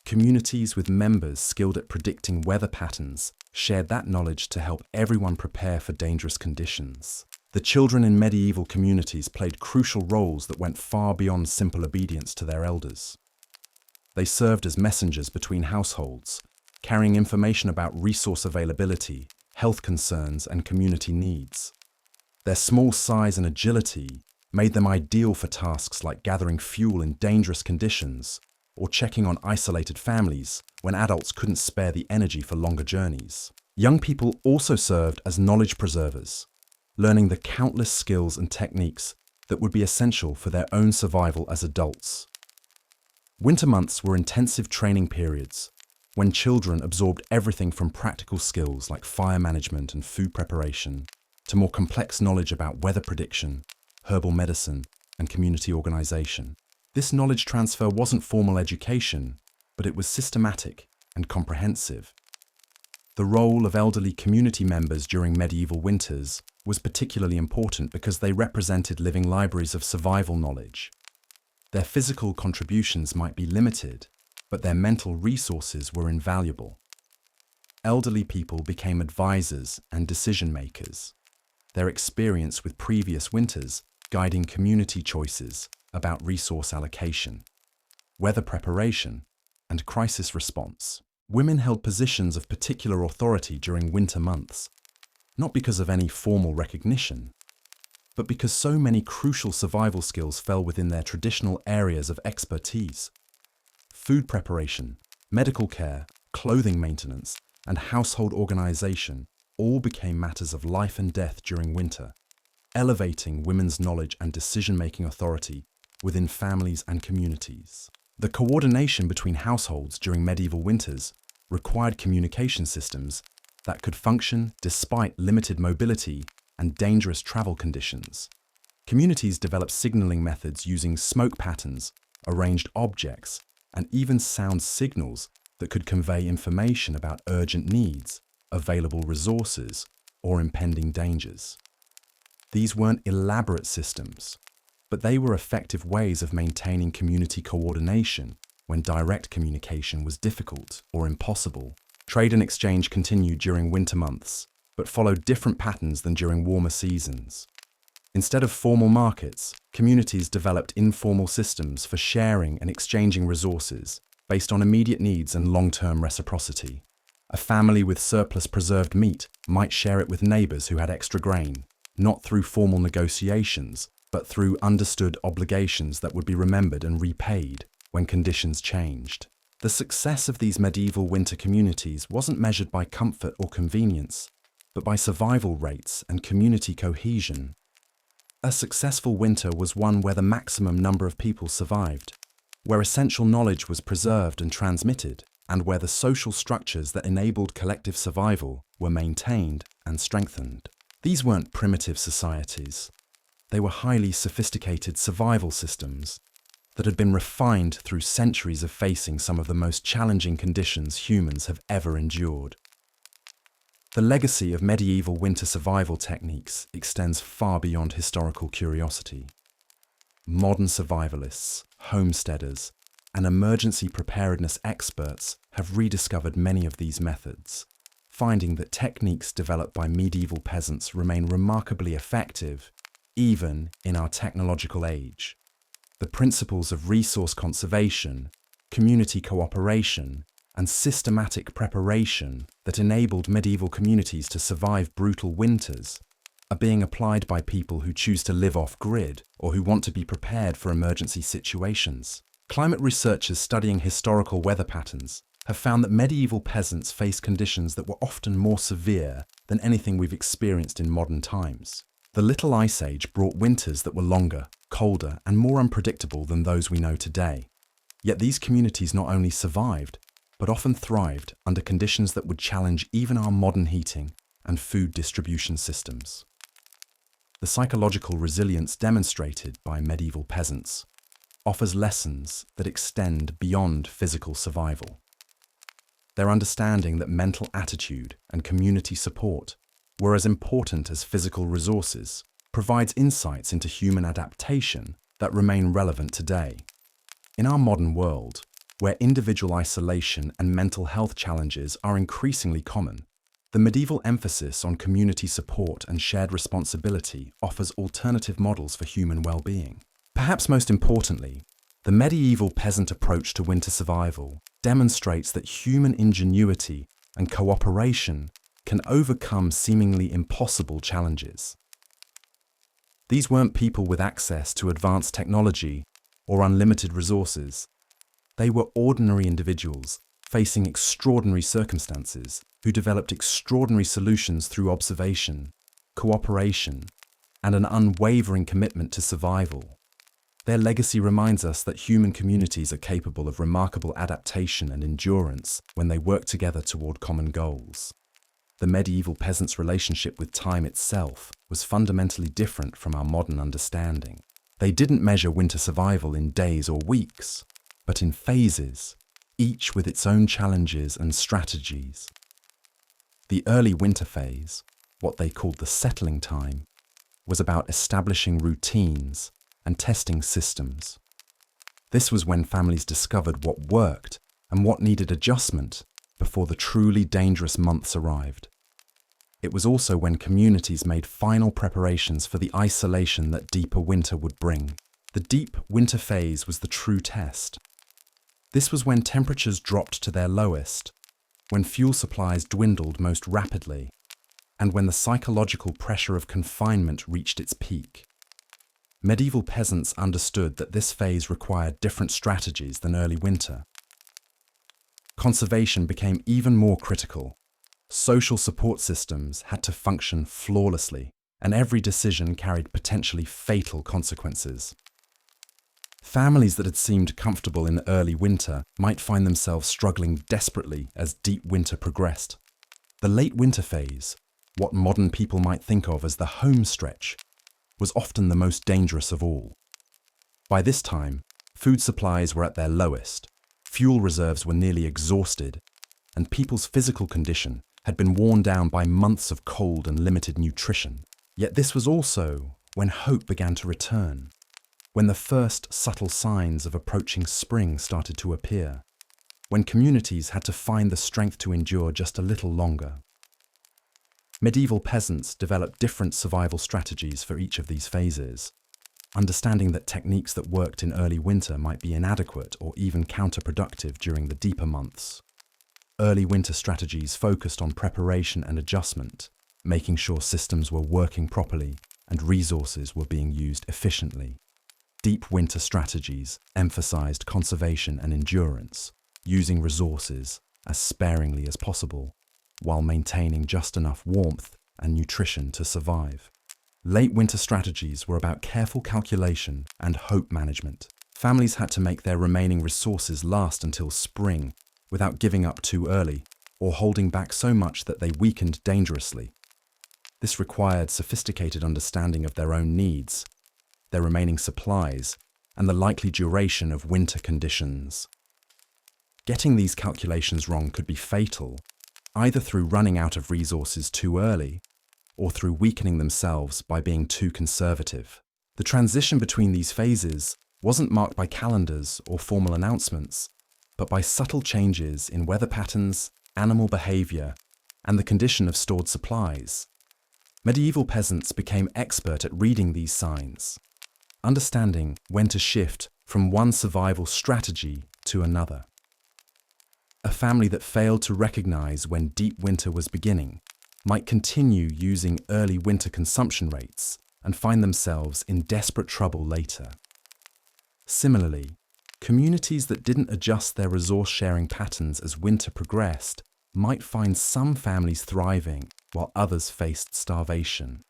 Communities with members skilled at predicting weather patterns shared that knowledge to help everyone prepare for dangerous conditions. The children in medieval communities played crucial roles that went far beyond simple obedience to their elders. They served as messengers between households, carrying information about resource availability, health concerns, and community needs. Their small size and agility made them ideal for tasks like gathering fuel in dangerous conditions or checking on isolated families when adults couldn't spare the energy for longer journeys. Young people also served as knowledge preservers, learning the countless skills and techniques that would be essential for their own survival as adults. Winter months were intensive training periods when children absorbed everything from practical skills like fire management and food preparation to more complex knowledge about weather prediction, herbal medicine, and community organization. This knowledge transfer wasn't formal education, but it was systematic and comprehensive. The role of elderly community members during medieval winters was particularly important because they represented living libraries of survival knowledge. Their physical contributions might be limited, but their mental resources were invaluable. Elderly people became advisors and decision makers, their experience with previous winters guiding community choices about resource allocation, weather preparation, and crisis response. Women held positions of particular authority during winter months, not because of any formal recognition, but because so many crucial survival skills fell within their traditional areas of expertise. Food preparation, medical care, clothing maintenance, and household organization all became matters of life and death during winter, elevating women's knowledge and decision-making authority within families and communities. The coordination between households during medieval winters required communication systems that could function despite limited mobility and dangerous travel conditions. Communities developed signaling methods using smoke patterns, arranged objects, and even sound signals that could convey information about urgent needs, available resources, or impending dangers. These weren't elaborate systems, but they were effective ways of maintaining community coordination when direct communication was difficult or impossible. Trade and exchange continued during winter months, but followed different patterns than during warmer seasons. Instead of formal markets, communities developed informal systems for sharing and exchanging resources based on immediate needs and long-term reciprocity. A family with surplus preserved meat might share it with neighbors who had extra grain, not through formal negotiations, but through understood obligations that would be remembered and repaid when conditions changed. The success of these medieval winter communities wasn't measured by comfort or convenience, but by survival rates and community cohesion. A successful winter was one where the maximum number of people survived, where essential knowledge was preserved and transmitted, and where the social structures that enabled collective survival were maintained and strengthened. These weren't primitive societies. They were highly sophisticated survival systems that had been refined through centuries of facing some of the most challenging conditions humans have ever endured. The legacy of medieval winter survival techniques extends far beyond historical curiosity. Modern survivalists, homesteaders, and emergency preparedness experts have rediscovered many of these methods, finding that techniques developed by medieval peasants remain remarkably effective even in our technological age. The principles of resource conservation, community cooperation, and systematic preparation that enabled medieval communities to survive brutal winters are being applied by people who choose to live off-grid or who want to be prepared for emergency situations. Climate researchers studying historical weather patterns have found that medieval peasants faced conditions that were often more severe than anything we've experienced in modern times. The Little Ice Age brought winters that were longer, colder, and more unpredictable than those we know today. Yet these communities not only survived, but often thrived under conditions that would challenge even our modern heating and food distribution systems. The psychological resilience demonstrated by medieval peasants offers lessons that extend beyond physical survival. Their understanding that mental attitude and community support were as important as physical resources provides insights into human adaptation that remain relevant today. In our modern world, where individual isolation and mental health challenges are increasingly common, the medieval emphasis on community support and shared responsibility offers alternative models for human well-being. Perhaps most importantly, the medieval peasant approach to winter survival demonstrates that human ingenuity and cooperation can overcome seemingly impossible challenges. These weren't people with access to advanced technology or unlimited resources. They were ordinary individuals facing extraordinary circumstances who developed extraordinary solutions through observation, cooperation, and an unwavering commitment to survival. Their legacy reminds us that human communities are capable of remarkable adaptation and endurance when they work together toward common goals. The medieval peasants' relationship with time itself was fundamentally different from our modern understanding. They didn't measure winter survival in days or weeks, but in phases, each with its own challenges and strategies. The early winter phase, what they called the settling time, was about establishing routines and testing systems. This was when families discovered what worked and what needed adjustment before the truly dangerous months arrived. It was also when communities made final preparations for the isolation that deeper winter would bring. The deep winter phase was the true test. This was when temperatures dropped to their lowest, when fuel supplies dwindled most rapidly, and when the psychological pressure of confinement reached its peak. Medieval peasants understood that this phase required different strategies than early winter. Conservation became even more critical. Social support systems had to function flawlessly, and every decision carried potentially fatal consequences. Families that had seemed comfortable in early winter might find themselves struggling desperately as deep winter progressed. The late winter phase, what modern people might think of as the home stretch, was often the most dangerous of all. By this time, food supplies were at their lowest, fuel reserves were nearly exhausted, and people's physical condition had been worn down by months of cold and limited nutrition. Yet this was also when hope began to return, when the first subtle signs of approaching spring started to appear, when communities had to find the strength to endure just a little longer. Medieval peasants developed different survival strategies for each of these phases, understanding that techniques that worked in early winter might be inadequate or even counterproductive during the deeper months. Early winter strategies focused on preparation and adjustment, making sure systems were working properly and resources were being used efficiently. Deep winter strategies emphasized conservation and endurance, using resources as sparingly as possible, while maintaining just enough warmth and nutrition to survive. Late winter strategies were about careful calculation and hope management. Families had to make their remaining resources last until spring without giving up too early or holding back so much that they weakened dangerously. This required sophisticated understanding of their own needs, their remaining supplies, and the likely duration of winter conditions. Getting these calculations wrong could be fatal, either through running out of resources too early or through weakening themselves by being too conservative. The transition between these phases wasn't marked by calendars or formal announcements, but by subtle changes in weather patterns, animal behavior, and the condition of stored supplies. Medieval peasants became expert at reading these signs, understanding when to shift from one survival strategy to another. A family that failed to recognize when deep winter was beginning might continue using early winter consumption rates and find themselves in desperate trouble later. Similarly, Communities that didn't adjust their resource-sharing patterns as winter progressed might find some families thriving while others faced starvation.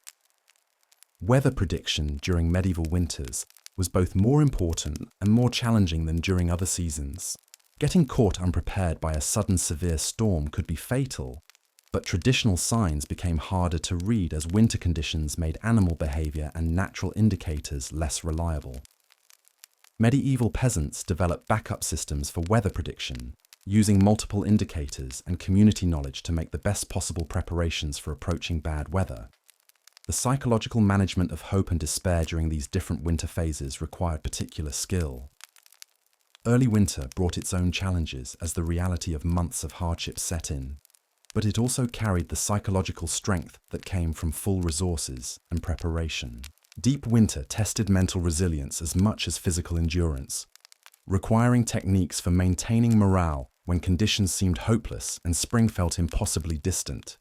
Weather prediction during medieval winters was both more important and more challenging than during other seasons. Getting caught unprepared by a sudden severe storm could be fatal, but traditional signs became harder to read as winter conditions made animal behavior and natural indicators less reliable. Medieval peasants developed backup systems for weather prediction, using multiple indicators and community knowledge to make the best possible preparations for approaching bad weather. The psychological management of hope and despair during these different winter phases required particular skill. Early winter brought its own challenges as the reality of months of hardship set in, but it also carried the psychological strength that came from full resources and preparation. Deep winter tested mental resilience as much as physical endurance, requiring techniques for maintaining morale when conditions seemed hopeless and spring felt impossibly distant.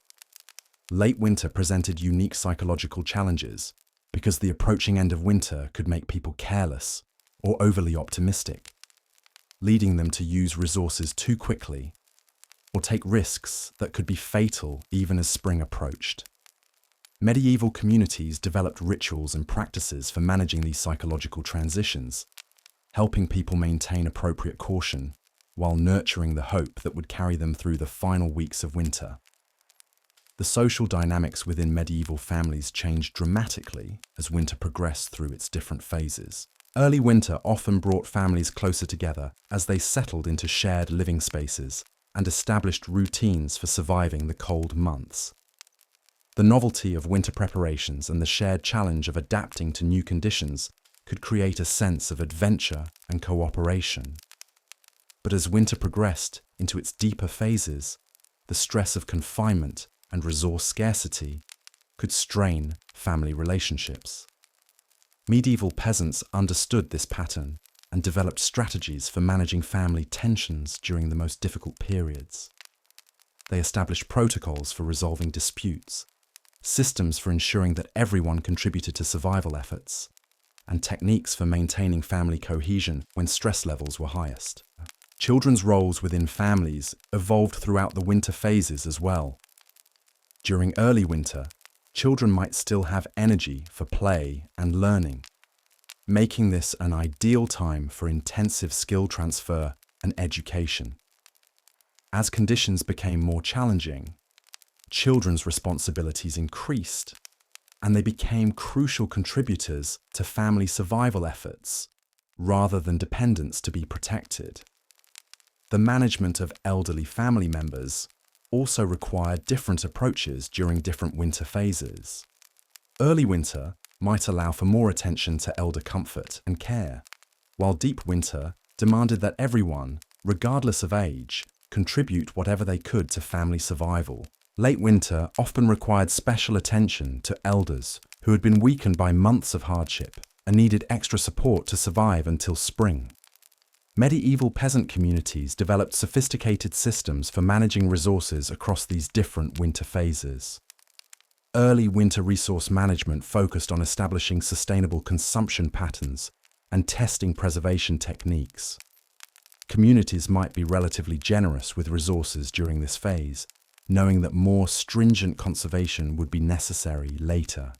Late winter presented unique psychological challenges because the approaching end of winter could make people careless or overly optimistic, leading them to use resources too quickly or take risks that could be fatal even as spring approached. Medieval communities developed rituals and practices for managing these psychological transitions, helping people maintain appropriate caution while nurturing the hope that would carry them through the final weeks of winter. The social dynamics within medieval families changed dramatically as winter progressed through its different phases. Early winter often brought families closer together as they settled into shared living spaces and established routines for surviving the cold months. The novelty of winter preparations and the shared challenge of adapting to new conditions could create a sense of adventure and cooperation. But as winter progressed into its deeper phases, the stress of confinement and resource scarcity could strain family relationships. Medieval peasants understood this pattern and developed strategies for managing family tensions during the most difficult periods. They established protocols for resolving disputes, systems for ensuring that everyone contributed to survival efforts, and techniques for maintaining family cohesion when stress levels were highest. Children's roles within families evolved throughout the winter phases as well. During early winter, children might still have energy for play and learning, making this an ideal time for intensive skill transfer and education. As conditions became more challenging, children's responsibilities increased, and they became crucial contributors to family survival efforts, rather than dependents to be protected. The management of elderly family members also required different approaches during different winter phases. Early winter might allow for more attention to elder comfort and care, while deep winter demanded that everyone, regardless of age, contribute whatever they could to family survival. Late winter often required special attention to elders who had been weakened by months of hardship and needed extra support to survive until spring. Medieval peasant communities developed sophisticated systems for managing resources across these different winter phases. Early winter resource management focused on establishing sustainable consumption patterns and testing preservation techniques. Communities might be relatively generous with resources during this phase, knowing that more stringent conservation would be necessary later.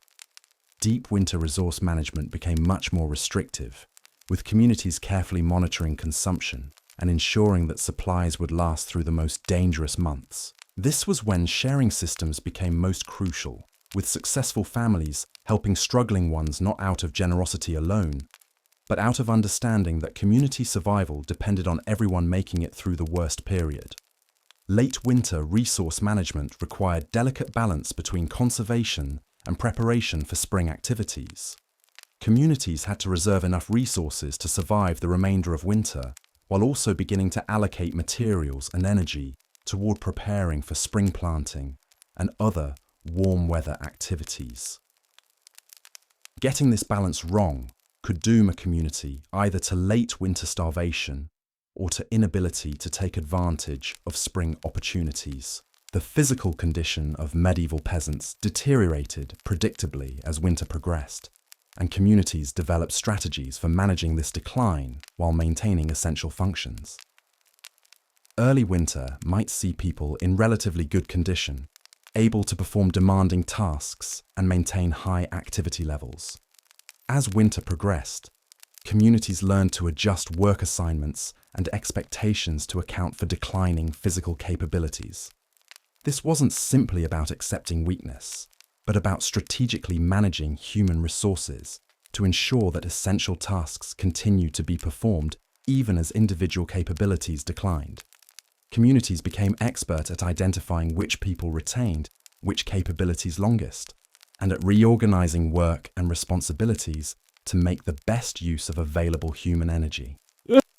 Deep winter resource management became much more restrictive, with communities carefully monitoring consumption and ensuring that supplies would last through the most dangerous months. This was when sharing systems became most crucial, with successful families helping struggling ones not out of generosity alone, but out of understanding that community survival depended on everyone making it through the worst period. Late winter resource management required delicate balance between conservation and preparation for spring activities. Communities had to reserve enough resources to survive the remainder of winter, while also beginning to allocate materials and energy toward preparing for spring planting and other warm weather activities. Getting this balance wrong could doom a community either to late winter starvation or to inability to take advantage of spring opportunities. The physical condition of medieval peasants deteriorated predictably as winter progressed, and communities developed strategies for managing this decline while maintaining essential functions. Early winter might see people in relatively good condition, able to perform demanding tasks and maintain high activity levels. As winter progressed, communities learned to adjust work assignments and expectations to account for declining physical capabilities. This wasn't simply about accepting weakness, but about strategically managing human resources to ensure that essential tasks continued to be performed even as individual capabilities declined. Communities became expert at identifying which people retained which capabilities longest, and at reorganizing work and responsibilities to make the best use of available human energy.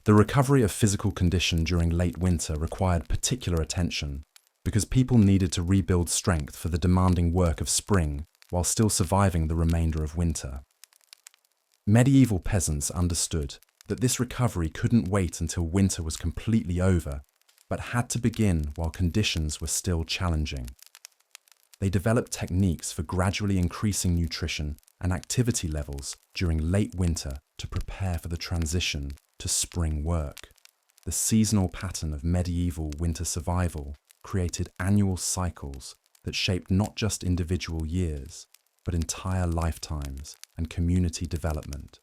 The recovery of physical condition during late winter required particular attention because people needed to rebuild strength for the demanding work of spring while still surviving the remainder of winter. Medieval peasants understood that this recovery couldn't wait until winter was completely over, but had to begin while conditions were still challenging. They developed techniques for gradually increasing nutrition and activity levels during late winter to prepare for the transition to spring work. The seasonal pattern of medieval winter survival created annual cycles that shaped not just individual years, but entire lifetimes and community development.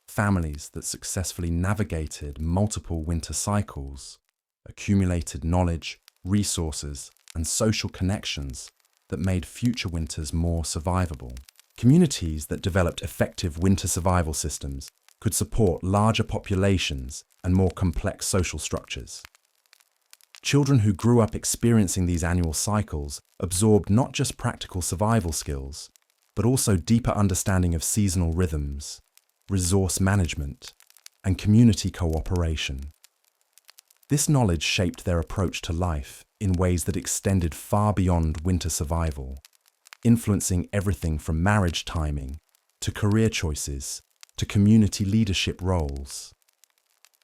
Families that successfully navigated multiple winter cycles accumulated knowledge, resources, and social connections that made future winters more survivable. Communities that developed effective winter survival systems could support larger populations and more complex social structures. Children who grew up experiencing these annual cycles absorbed not just practical survival skills, but also deeper understanding of seasonal rhythms, resource management, and community cooperation. This knowledge shaped their approach to life in ways that extended far beyond winter survival, influencing everything from marriage timing to career choices to community leadership roles.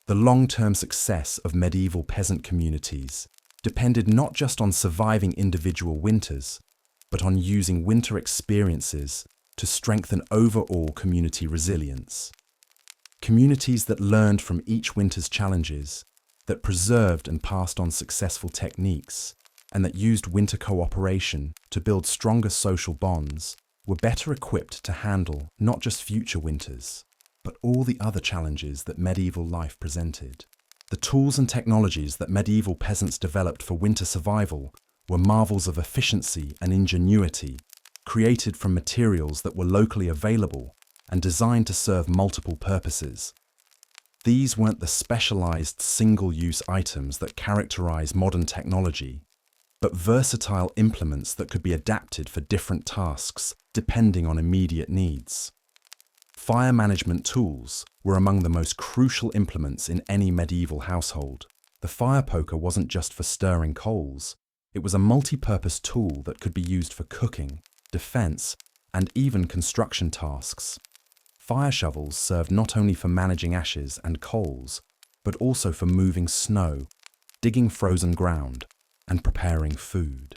The long-term success of medieval peasant communities depended not just on surviving individual winters, but on using winter experiences to strengthen overall community resilience. Communities that learned from each winter's challenges, that preserved and passed on successful techniques, and that used winter cooperation to build stronger social bonds, were better equipped to handle not just future winters, but all the other challenges that medieval life presented. The tools and technologies that medieval peasants developed for winter survival were marvels of efficiency and ingenuity, created from materials that were locally available and designed to serve multiple purposes. These weren't the specialized single-use items that characterize modern technology, but versatile implements that could be adapted for different tasks depending on immediate needs. Fire management tools were among the most crucial implements in any medieval household. The fire poker wasn't just for stirring coals, it was a multi-purpose tool that could be used for cooking, defense, and even construction tasks. Fire shovels served not only for managing ashes and coals, but also for moving snow, digging frozen ground, and preparing food.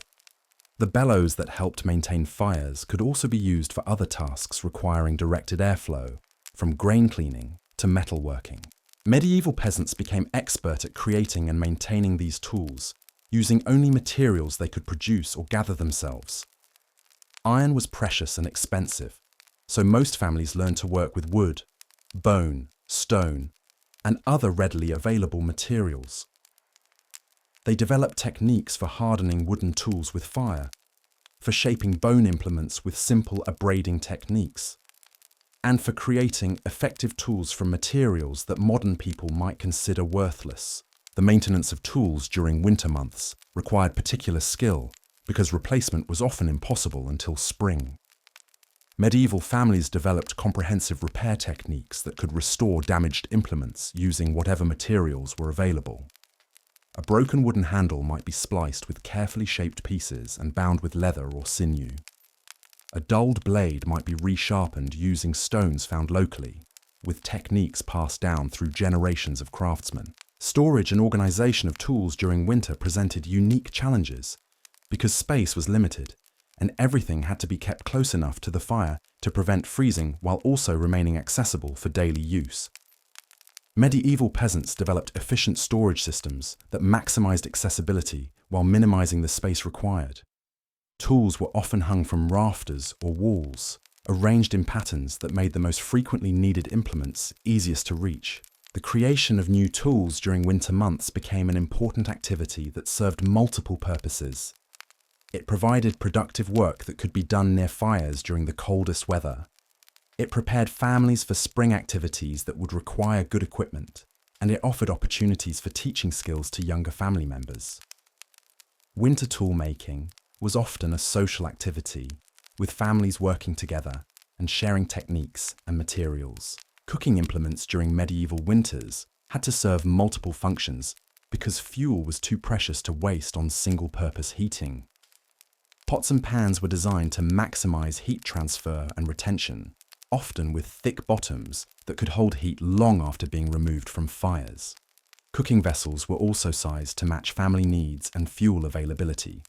The bellows that helped maintain fires could also be used for other tasks requiring directed airflow, from grain cleaning to metalworking. Medieval peasants became expert at creating and maintaining these tools, using only materials they could produce or gather themselves. Iron was precious and expensive, so most families learned to work with wood, bone, stone, and other readily available materials. They developed techniques for hardening wooden tools with fire, for shaping bone implements with simple abrading techniques, and for creating effective tools from materials that modern people might consider worthless. The maintenance of tools during winter months required particular skill because replacement was often impossible until spring. Medieval families developed comprehensive repair techniques that could restore damaged implements using whatever materials were available. A broken wooden handle might be spliced with carefully shaped pieces and bound with leather or sinew. A dulled blade might be resharpened using stones found locally, with techniques passed down through generations of craftsmen. Storage and organization of tools during winter presented unique challenges. Because space was limited, and everything had to be kept close enough to the fire to prevent freezing while also remaining accessible for daily use. Medieval peasants developed efficient storage systems that maximized accessibility while minimizing the space required. Tools were often hung from rafters or walls, arranged in patterns that made the most frequently needed implements easiest to reach. The creation of new tools during winter months became an important activity that served multiple purposes. It provided productive work that could be done near fires during the coldest weather. It prepared families for spring activities that would require good equipment, and it offered opportunities for teaching skills to younger family members. Winter tool making was often a social activity, with families working together and sharing techniques and materials. Cooking implements during medieval winters had to serve multiple functions because fuel was too precious to waste on single-purpose heating. Pots and pans were designed to maximize heat transfer and retention, often with thick bottoms that could hold heat long after being removed from fires. Cooking vessels were also sized to match family needs and fuel availability,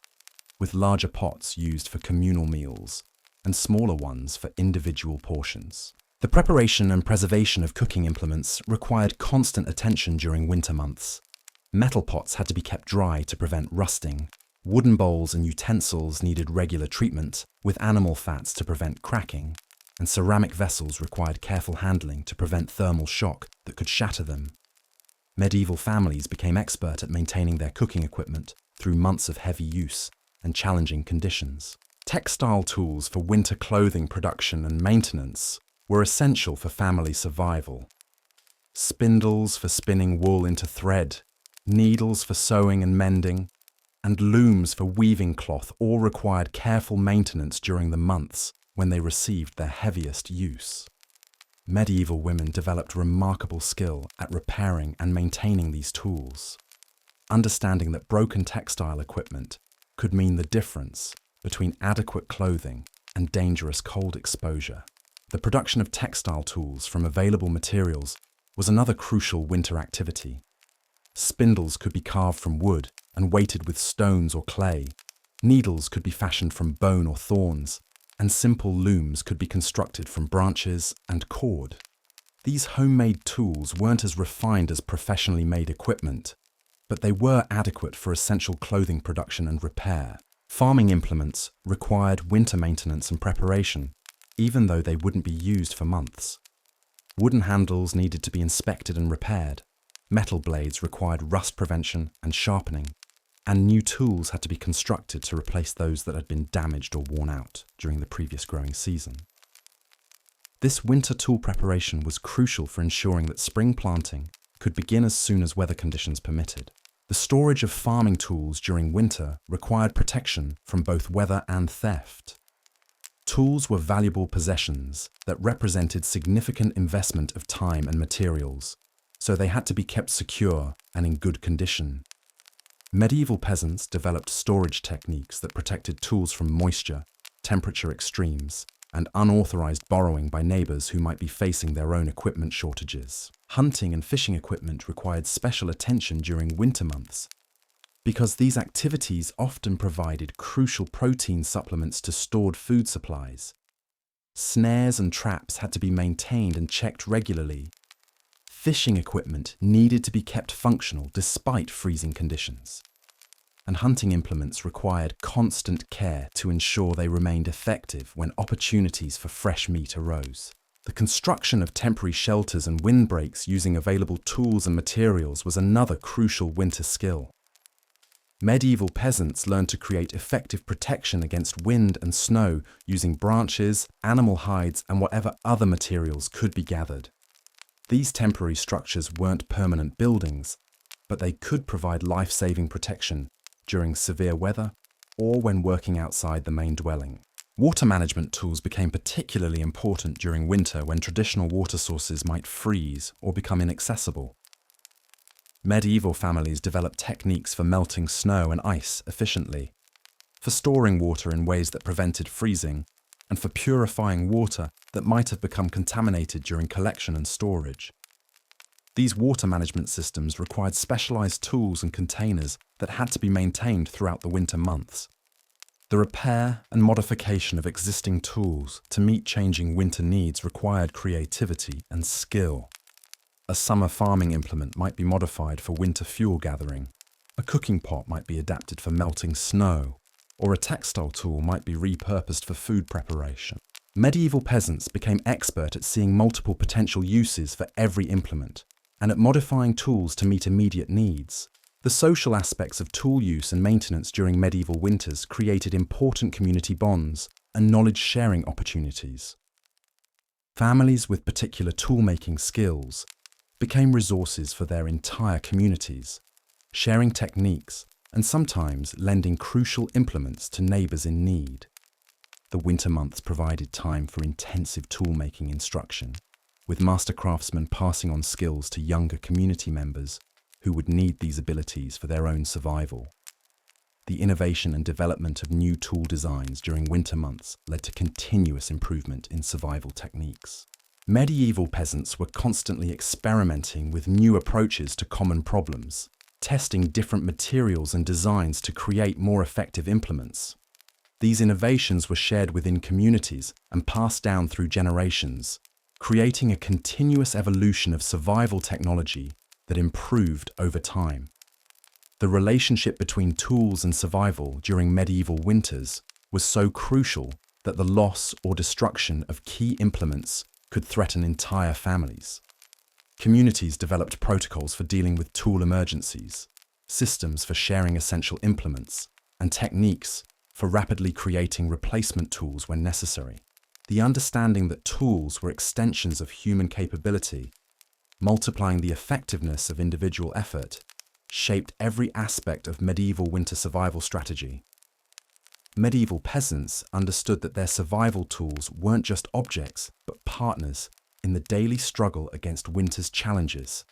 with larger pots used for communal meals and smaller ones for individual portions. The preparation and preservation of cooking implements required constant attention during winter months. Metal pots had to be kept dry to prevent rusting. Wooden bowls and utensils needed regular treatment, with animal fats to prevent cracking, and ceramic vessels required careful handling to prevent thermal shock that could shatter them. Medieval families became expert at maintaining their cooking equipment through months of heavy use and challenging conditions. Textile tools for winter clothing production and maintenance were essential for family survival. Spindles for spinning wool into thread, needles for sewing and mending, and looms for weaving cloth all required careful maintenance during the months when they received their heaviest use. Medieval women developed remarkable skill at repairing and maintaining these tools, understanding that broken textile equipment could mean the difference between adequate clothing and dangerous cold exposure. The production of textile tools from available materials was another crucial winter activity. Spindles could be carved from wood and weighted with stones or clay. Needles could be fashioned from bone or thorns, and simple looms could be constructed from branches and cord. These homemade tools weren't as refined as professionally made equipment, but they were adequate for essential clothing production and repair. Farming implements required winter maintenance and preparation, even though they wouldn't be used for months. Wooden handles needed to be inspected and repaired. Metal blades required rust prevention and sharpening, and new tools had to be constructed to replace those that had been damaged or worn out during the previous growing season. This winter tool preparation was crucial for ensuring that spring planting could begin as soon as weather conditions permitted. The storage of farming tools during winter required protection from both weather and theft. Tools were valuable possessions that represented significant investment of time and materials, so they had to be kept secure and in good condition. Medieval peasants developed storage techniques that protected tools from moisture, temperature extremes, and unauthorized borrowing by neighbors who might be facing their own equipment shortages. Hunting and fishing equipment required special attention during winter months, because these activities often provided crucial protein supplements to stored food supplies. Snares and traps had to be maintained and checked regularly. Fishing equipment needed to be kept functional despite freezing conditions, and hunting implements required constant care to ensure they remained effective when opportunities for fresh meat arose. The construction of temporary shelters and windbreaks using available tools and materials was another crucial winter skill. Medieval peasants learned to create effective protection against wind and snow using branches, animal hides, and whatever other materials could be gathered. These temporary structures weren't permanent buildings, but they could provide life-saving protection during severe weather or when working outside the main dwelling. Water management tools became particularly important during winter when traditional water sources might freeze or become inaccessible. Medieval families developed techniques for melting snow and ice efficiently, for storing water in ways that prevented freezing, and for purifying water that might have become contaminated during collection and storage. These water management systems required specialized tools and containers that had to be maintained throughout the winter months. The repair and modification of existing tools to meet changing winter needs required creativity and skill. A summer farming implement might be modified for winter fuel gathering, a cooking pot might be adapted for melting snow, or a textile tool might be repurposed for food preparation. Medieval peasants became expert at seeing multiple potential uses for every implement, and at modifying tools to meet immediate needs. The social aspects of tool use and maintenance during medieval winters created important community bonds and knowledge-sharing opportunities. Families with particular tool-making skills became resources for their entire communities, sharing techniques and sometimes lending crucial implements to neighbours in need. The winter months provided time for intensive tool-making instruction, with master craftsmen passing on skills to younger community members who would need these abilities for their own survival. The innovation and development of new tool designs during winter months led to continuous improvement in survival techniques. Medieval peasants were constantly experimenting with new approaches to common problems, testing different materials and designs to create more effective implements. These innovations were shared within communities and passed down through generations, creating a continuous evolution of survival technology that improved over time. The relationship between tools and survival during medieval winters was so crucial that the loss or destruction of key implements could threaten entire families. Communities developed protocols for dealing with tool emergencies, systems for sharing essential implements, and techniques for rapidly creating replacement tools when necessary. The understanding that tools were extensions of human capability, multiplying the effectiveness of individual effort, shaped every aspect of medieval winter survival strategy. Medieval peasants understood that their survival tools weren't just objects, but partners in the daily struggle against winter's challenges.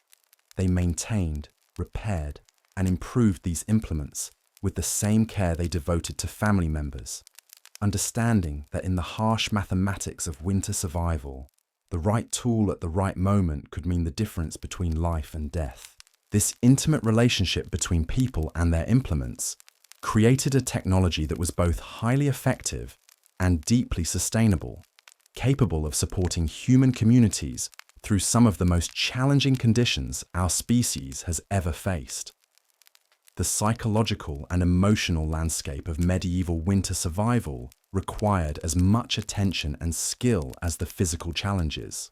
They maintained, repaired, and improved these implements with the same care they devoted to family members, understanding that in the harsh mathematics of winter survival, the right tool at the right moment could mean the difference between life and death. This intimate relationship between people and their implements created a technology that was both highly effective and deeply sustainable, capable of supporting human communities through some of the most challenging conditions our species has ever faced. The psychological and emotional landscape of medieval winter survival required as much attention and skill as the physical challenges.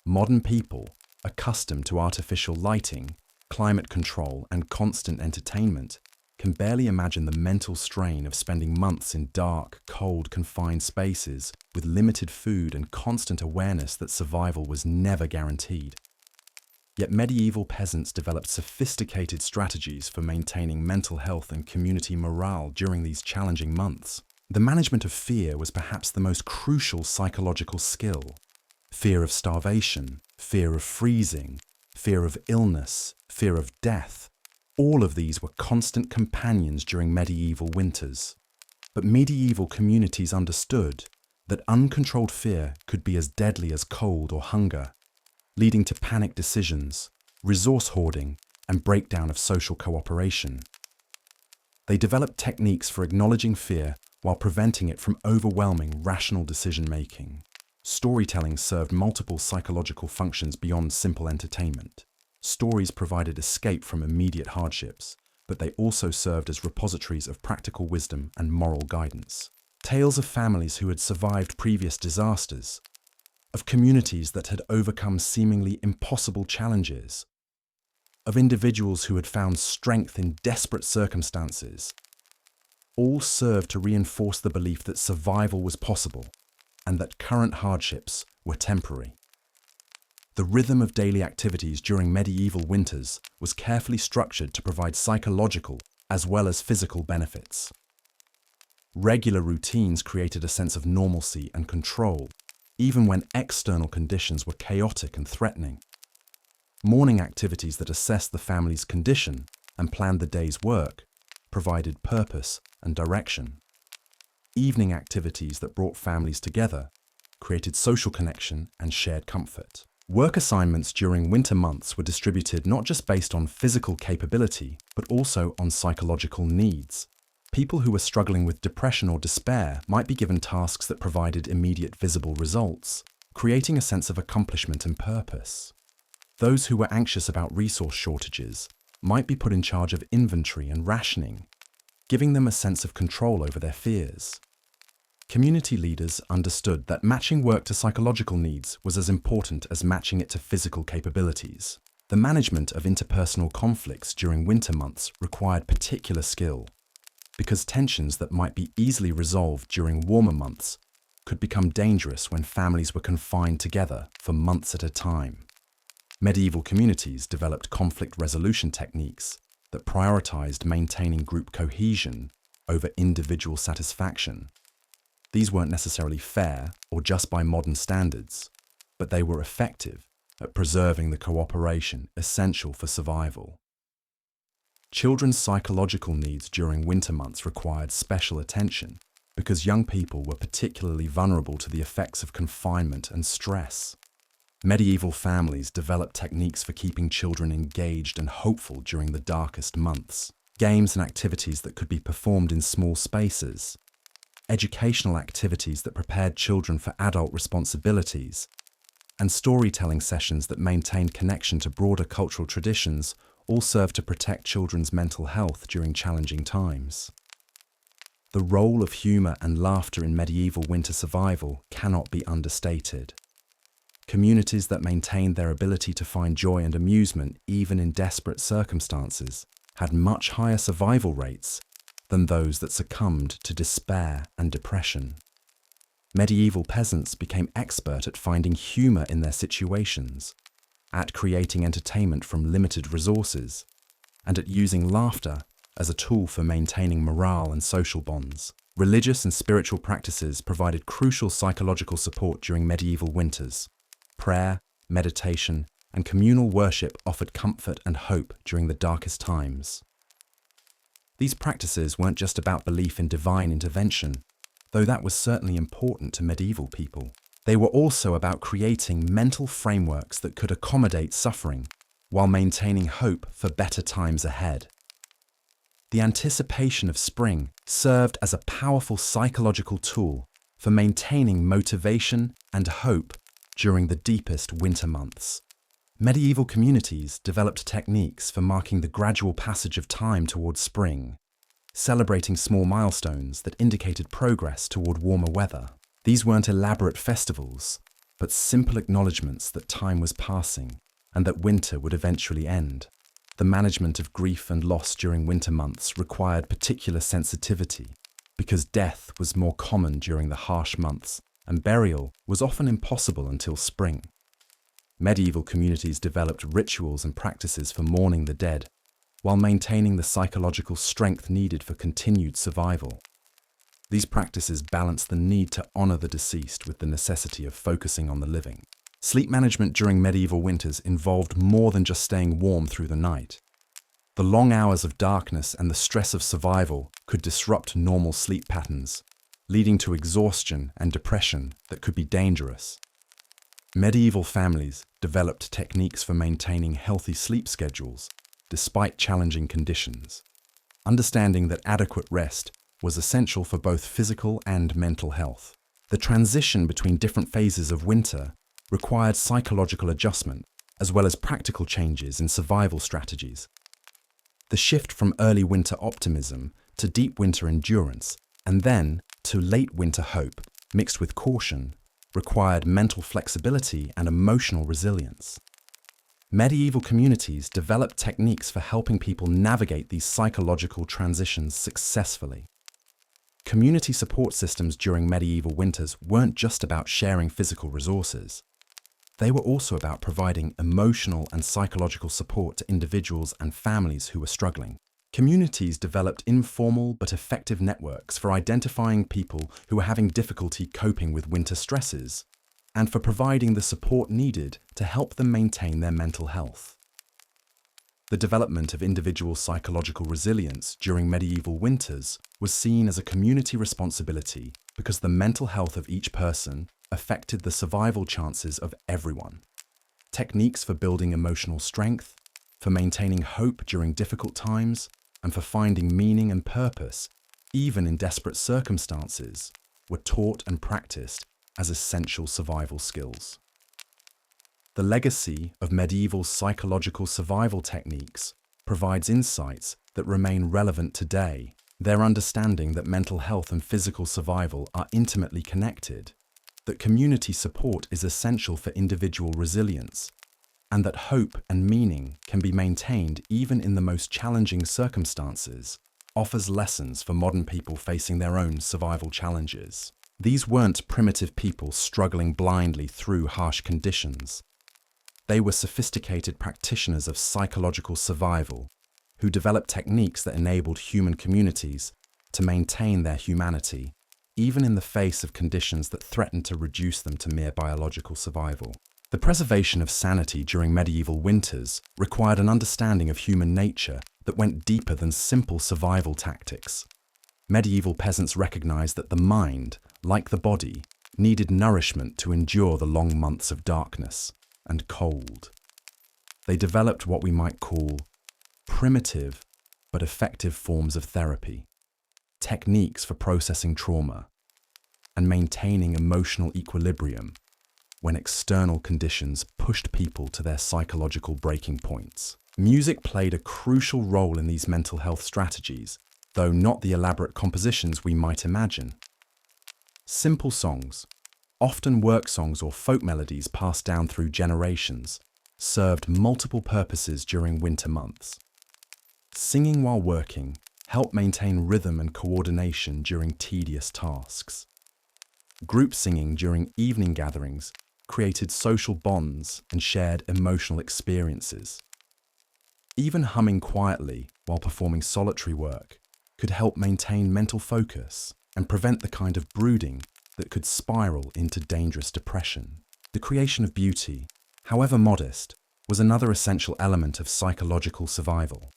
Modern people, accustomed to artificial lighting, climate control, and constant entertainment, can barely imagine the mental strain of spending months in dark, cold, confined spaces with limited food and constant awareness that survival was never guaranteed. Yet medieval peasants developed sophisticated strategies for maintaining mental health and community morale during these challenging months. The management of fear was perhaps the most crucial psychological skill. Fear of starvation, fear of freezing, fear of illness, fear of death. All of these were constant companions during medieval winters. But medieval communities understood that uncontrolled fear could be as deadly as cold or hunger, leading to panic decisions, resource hoarding, and breakdown of social cooperation. They developed techniques for acknowledging fear while preventing it from overwhelming rational decision-making. Storytelling served multiple psychological functions beyond simple entertainment. Stories provided escape from immediate hardships, but they also served as repositories of practical wisdom and moral guidance. Tales of families who had survived previous disasters, of communities that had overcome seemingly impossible challenges, of individuals who had found strength in desperate circumstances, all served to reinforce the belief that survival was possible and that current hardships were temporary. The rhythm of daily activities during medieval winters was carefully structured to provide psychological as well as physical benefits. Regular routines created a sense of normalcy and control, even when external conditions were chaotic and threatening. Morning activities that assessed the family's condition and planned the day's work provided purpose and direction. Evening activities that brought families together created social connection and shared comfort. Work assignments during winter months were distributed not just based on physical capability, but also on psychological needs. People who were struggling with depression or despair might be given tasks that provided immediate visible results, creating a sense of accomplishment and purpose. Those who were anxious about resource shortages might be put in charge of inventory and rationing, giving them a sense of control over their fears. Community leaders understood that matching work to psychological needs was as important as matching it to physical capabilities. The management of interpersonal conflicts during winter months required particular skill, because tensions that might be easily resolved during warmer months could become dangerous when families were confined together for months at a time. Medieval communities developed conflict resolution techniques that prioritized maintaining group cohesion over individual satisfaction. These weren't necessarily fair or just by modern standards, but they were effective at preserving the cooperation essential for survival. Children's psychological needs during winter months required special attention because young people were particularly vulnerable to the effects of confinement and stress. Medieval families developed techniques for keeping children engaged and hopeful during the darkest months. Games and activities that could be performed in small spaces, educational activities that prepared children for adult responsibilities, and storytelling sessions that maintained connection to broader cultural traditions all served to protect children's mental health during challenging times. The role of humour and laughter in medieval winter survival cannot be understated. Communities that maintained their ability to find joy and amusement even in desperate circumstances had much higher survival rates than those that succumbed to despair and depression. Medieval peasants became expert at finding humour in their situations, at creating entertainment from limited resources, and at using laughter as a tool for maintaining morale and social bonds. Religious and spiritual practices provided crucial psychological support during medieval winters. Prayer, meditation, and communal worship offered comfort and hope during the darkest times. These practices weren't just about belief in divine intervention, though that was certainly important to medieval people. They were also about creating mental frameworks that could accommodate suffering while maintaining hope for better times ahead. The anticipation of spring served as a powerful psychological tool for maintaining motivation and hope during the deepest winter months. Medieval communities developed techniques for marking the gradual passage of time towards spring, celebrating small milestones that indicated progress toward warmer weather. These weren't elaborate festivals, but simple acknowledgements that time was passing and that winter would eventually end. The management of grief and loss during winter months required particular sensitivity because death was more common during the harsh months and burial was often impossible until spring. Medieval communities developed rituals and practices for mourning the dead, while maintaining the psychological strength needed for continued survival. These practices balanced the need to honor the deceased with the necessity of focusing on the living. Sleep management during medieval winters involved more than just staying warm through the night. The long hours of darkness and the stress of survival could disrupt normal sleep patterns, leading to exhaustion and depression that could be dangerous. Medieval families developed techniques for maintaining healthy sleep schedules despite challenging conditions, understanding that adequate rest was essential for both physical and mental health. The transition between different phases of winter required psychological adjustment as well as practical changes in survival strategies. The shift from early winter optimism to deep winter endurance and then to late winter hope, mixed with caution, required mental flexibility and emotional resilience. Medieval communities developed techniques for helping people navigate these psychological transitions successfully. Community support systems during medieval winters weren't just about sharing physical resources. They were also about providing emotional and psychological support to individuals and families who were struggling. Communities developed informal but effective networks for identifying people who were having difficulty coping with winter stresses, and for providing the support needed to help them maintain their mental health. The development of individual psychological resilience during medieval winters was seen as a community responsibility because the mental health of each person affected the survival chances of everyone. Techniques for building emotional strength, for maintaining hope during difficult times, and for finding meaning and purpose even in desperate circumstances, were taught and practiced as essential survival skills. The legacy of medieval psychological survival techniques provides insights that remain relevant today. Their understanding that mental health and physical survival are intimately connected, that community support is essential for individual resilience, and that hope and meaning can be maintained even in the most challenging circumstances, offers lessons for modern people facing their own survival challenges. These weren't primitive people struggling blindly through harsh conditions. They were sophisticated practitioners of psychological survival who developed techniques that enabled human communities to maintain their humanity, even in the face of conditions that threatened to reduce them to mere biological survival. The preservation of sanity during medieval winters required an understanding of human nature that went deeper than simple survival tactics. Medieval peasants recognized that the mind, like the body, needed nourishment to endure the long months of darkness and cold. They developed what we might call primitive but effective forms of therapy, techniques for processing trauma, and maintaining emotional equilibrium when external conditions pushed people to their psychological breaking points. Music played a crucial role in these mental health strategies, though not the elaborate compositions we might imagine. Simple songs, often work songs or folk melodies passed down through generations, served multiple purposes during winter months. Singing while working helped maintain rhythm and coordination during tedious tasks. Group singing during evening gatherings created social bonds and shared emotional experiences. Even humming quietly while performing solitary work could help maintain mental focus and prevent the kind of brooding that could spiral into dangerous depression. The creation of beauty, however modest, was another essential element of psychological survival.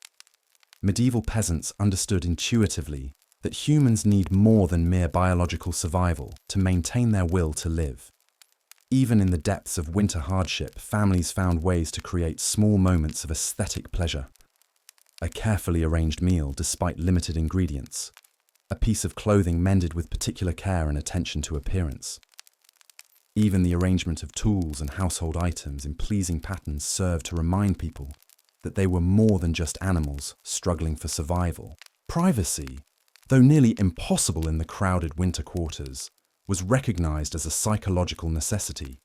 Medieval peasants understood intuitively that humans need more than mere biological survival to maintain their will to live. Even in the depths of winter hardship, families found ways to create small moments of aesthetic pleasure. A carefully arranged meal despite limited ingredients, a piece of clothing mended with particular care and attention to appearance. Even the arrangement of tools and household items in pleasing patterns served to remind people that they were more than just animals struggling for survival. Privacy, though nearly impossible in the crowded winter quarters, was recognized as a psychological necessity.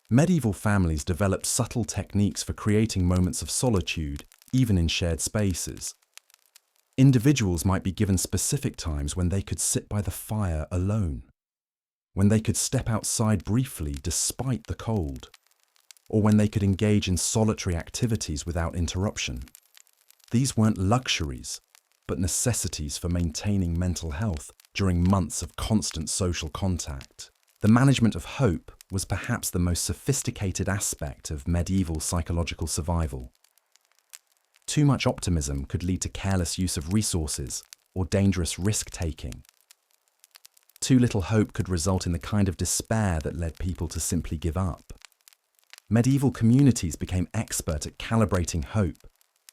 Medieval families developed subtle techniques for creating moments of solitude, even in shared spaces. Individuals might be given specific times when they could sit by the fire alone, when they could step outside briefly despite the cold, or when they could engage in solitary activities without interruption. These weren't luxuries, but necessities for maintaining mental health during months of constant social contact. The management of hope was perhaps the most sophisticated aspect of medieval psychological survival. Too much optimism could lead to careless use of resources or dangerous risk-taking. Too little hope could result in the kind of despair that led people to simply give up. Medieval communities became expert at calibrating hope,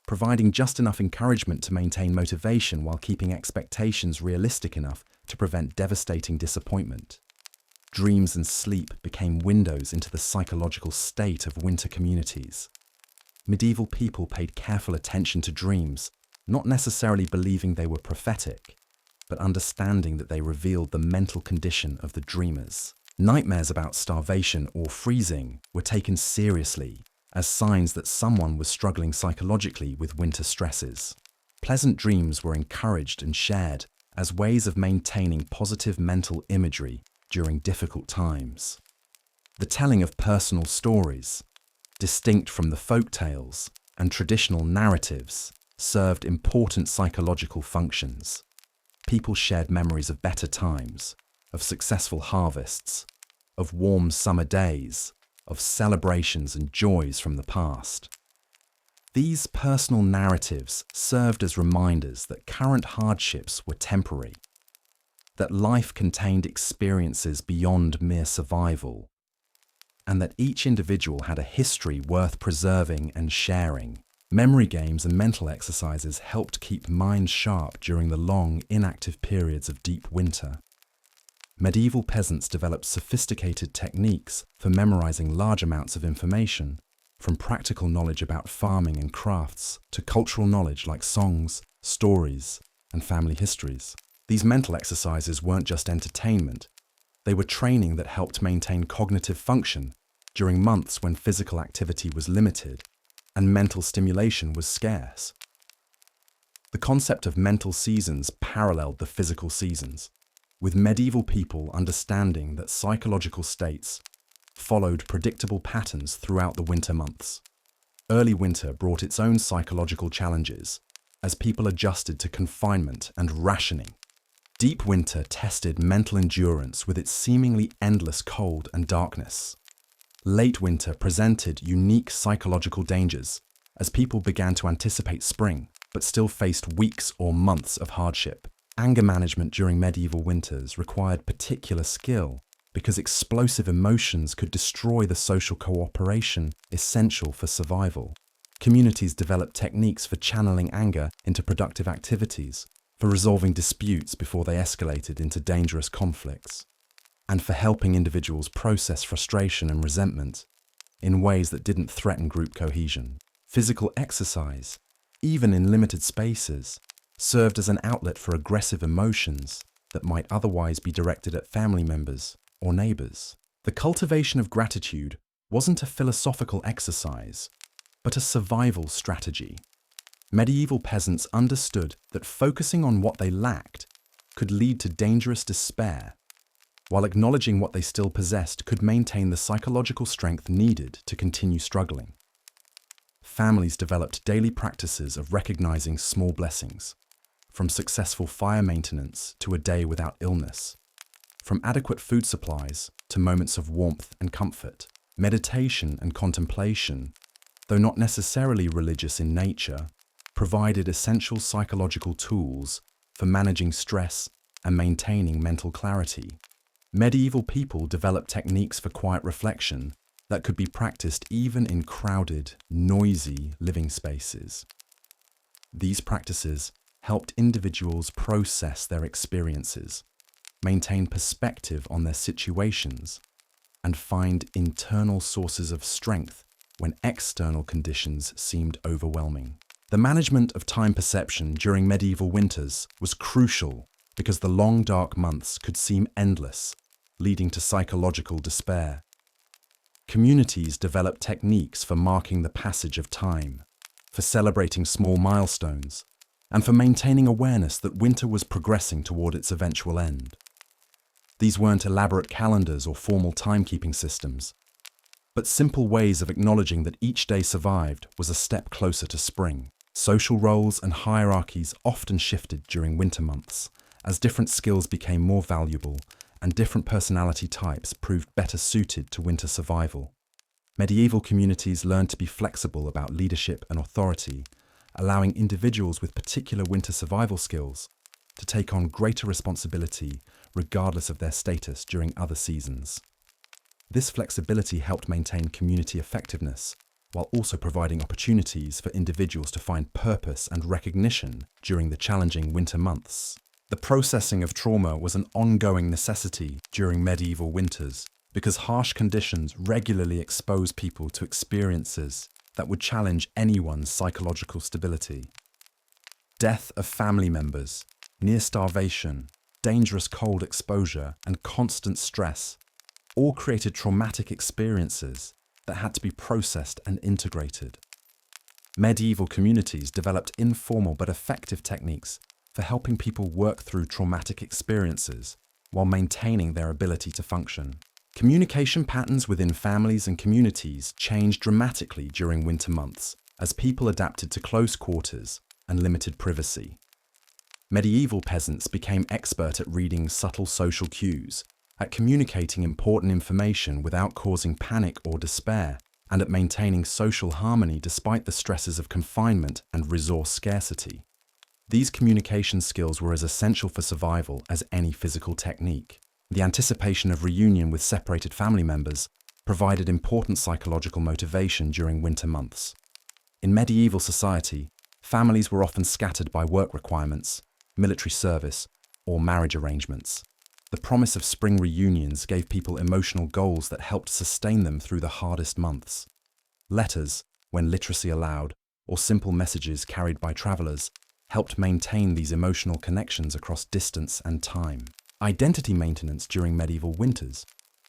providing just enough encouragement to maintain motivation while keeping expectations realistic enough to prevent devastating disappointment. Dreams and sleep became windows into the psychological state of winter communities. Medieval people paid careful attention to dreams, not necessarily believing they were prophetic, but understanding that they revealed the mental condition of the dreamers. Nightmares about starvation or freezing were taken seriously as signs that someone was struggling psychologically with winter stresses. Pleasant dreams were encouraged and shared as ways of maintaining positive mental imagery during difficult times. The telling of personal stories, distinct from the folk tales and traditional narratives, served important psychological functions. People shared memories of better times, of successful harvests, of warm summer days, of celebrations and joys from the past. These personal narratives served as reminders that current hardships were temporary, that life contained experiences beyond mere survival, and that each individual had a history worth preserving and sharing. Memory games and mental exercises helped keep minds sharp during the long, inactive periods of deep winter. Medieval peasants developed sophisticated techniques for memorizing large amounts of information, from practical knowledge about farming and crafts to cultural knowledge like songs, stories, and family histories. These mental exercises weren't just entertainment, they were training that helped maintain cognitive function during months when physical activity was limited and mental stimulation was scarce. The concept of mental seasons paralleled the physical seasons, with medieval people understanding that psychological states followed predictable patterns throughout the winter months. Early winter brought its own psychological challenges as people adjusted to confinement and rationing. Deep winter tested mental endurance with its seemingly endless cold and darkness. Late winter presented unique psychological dangers as people began to anticipate spring, but still faced weeks or months of hardship. Anger management during medieval winters required particular skill because explosive emotions could destroy the social cooperation essential for survival. Communities developed techniques for channeling anger into productive activities, for resolving disputes before they escalated into dangerous conflicts, and for helping individuals process frustration and resentment in ways that didn't threaten group cohesion. Physical exercise, even in limited spaces, served as an outlet for aggressive emotions that might otherwise be directed at family members or neighbors. The cultivation of gratitude wasn't a philosophical exercise, but a survival strategy. Medieval peasants understood that focusing on what they lacked could lead to dangerous despair, while acknowledging what they still possessed could maintain the psychological strength needed to continue struggling. Families developed daily practices of recognizing small blessings, from successful fire maintenance to a day without illness, from adequate food supplies to moments of warmth and comfort. Meditation and contemplation, though not necessarily religious in nature, provided essential psychological tools for managing stress and maintaining mental clarity. Medieval people developed techniques for quiet reflection that could be practiced even in crowded, noisy living spaces. These practices helped individuals process their experiences, maintain perspective on their situations, and find internal sources of strength when external conditions seemed overwhelming. The management of time perception during medieval winters was crucial because the long dark months could seem endless, leading to psychological despair. Communities developed techniques for marking the passage of time, for celebrating small milestones, and for maintaining awareness that winter was progressing toward its eventual end. These weren't elaborate calendars or formal timekeeping systems, but simple ways of acknowledging that each day survived was a step closer to spring. Social roles and hierarchies often shifted during winter months, as different skills became more valuable and different personality types proved better suited to winter survival. Medieval communities learned to be flexible about leadership and authority, allowing individuals with particular winter survival skills to take on greater responsibility regardless of their status during other seasons. This flexibility helped maintain community effectiveness, while also providing opportunities for individuals to find purpose and recognition during the challenging winter months. The processing of trauma was an ongoing necessity during medieval winters because harsh conditions regularly exposed people to experiences that would challenge anyone's psychological stability. Death of family members, near starvation, dangerous cold exposure, and constant stress all created traumatic experiences that had to be processed and integrated. Medieval communities developed informal but effective techniques for helping people work through traumatic experiences while maintaining their ability to function. Communication patterns within families and communities changed dramatically during winter months as people adapted to close quarters and limited privacy. Medieval peasants became expert at reading subtle social cues, at communicating important information without causing panic or despair, and at maintaining social harmony despite the stresses of confinement and resource scarcity. These communication skills were as essential for survival as any physical technique. The anticipation of reunion with separated family members provided important psychological motivation during winter months. In medieval society, families were often scattered by work requirements, military service, or marriage arrangements. The promise of spring reunions gave people emotional goals that helped sustain them through the hardest months. Letters, when literacy allowed, or simple messages carried by travelers, helped maintain these emotional connections across distance and time. Identity maintenance during medieval winters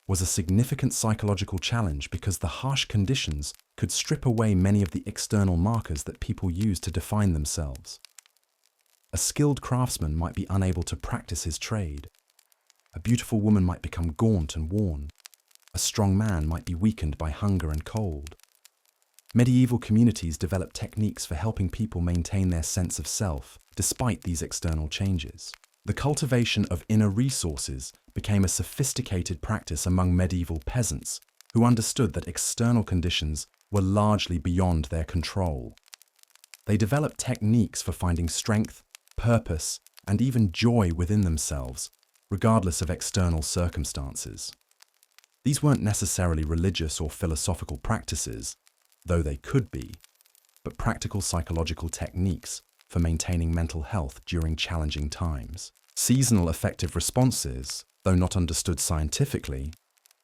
was a significant psychological challenge because the harsh conditions could strip away many of the external markers that people used to define themselves. A skilled craftsman might be unable to practice his trade. A beautiful woman might become gaunt and worn. A strong man might be weakened by hunger and cold. Medieval communities developed techniques for helping people maintain their sense of self, despite these external changes. The cultivation of inner resources became a sophisticated practice among medieval peasants, who understood that external conditions were largely beyond their control. They developed techniques for finding strength, purpose, and even joy within themselves, regardless of external circumstances. These weren't necessarily religious or philosophical practices, though they could be, but practical psychological techniques for maintaining mental health during challenging times. Seasonal affective responses, though not understood scientifically,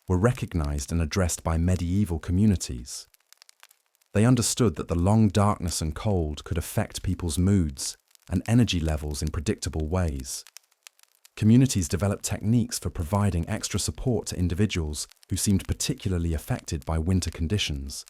were recognized and addressed by medieval communities. They understood that the long darkness and cold could affect people's moods and energy levels in predictable ways. Communities developed techniques for providing extra support to individuals who seemed particularly affected by winter conditions,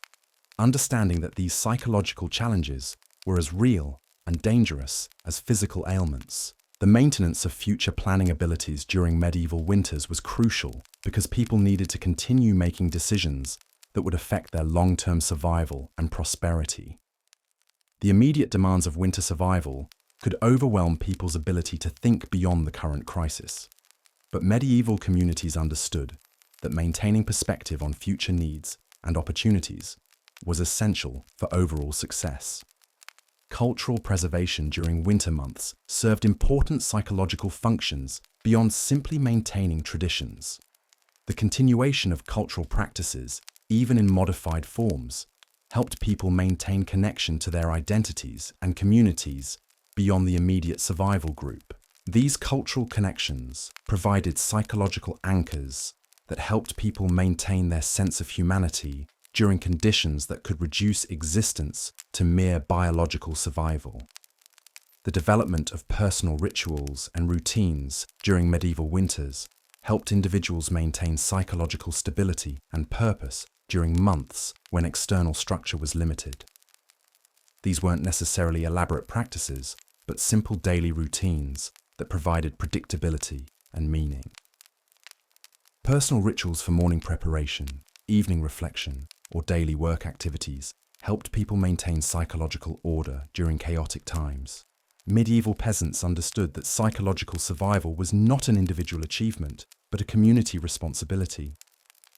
understanding that these psychological challenges were as real and dangerous as physical ailments. The maintenance of future planning abilities during medieval winters was crucial because people needed to continue making decisions that would affect their long-term survival and prosperity. The immediate demands of winter survival could overwhelm people's ability to think beyond the current crisis. But medieval communities understood that maintaining perspective on future needs and opportunities was essential for overall success. Cultural preservation during winter months served important psychological functions beyond simply maintaining traditions. The continuation of cultural practices, even in modified forms, helped people maintain connection to their identities and communities beyond the immediate survival group. These cultural connections provided psychological anchors that helped people maintain their sense of humanity during conditions that could reduce existence to mere biological survival. The development of personal rituals and routines during medieval winters helped individuals maintain psychological stability and purpose during months when external structure was limited. These weren't necessarily elaborate practices, but simple daily routines that provided predictability and meaning. Personal rituals for morning preparation, evening reflection, or daily work activities helped people maintain psychological order during chaotic times. Medieval peasants understood that psychological survival was not an individual achievement, but a community responsibility.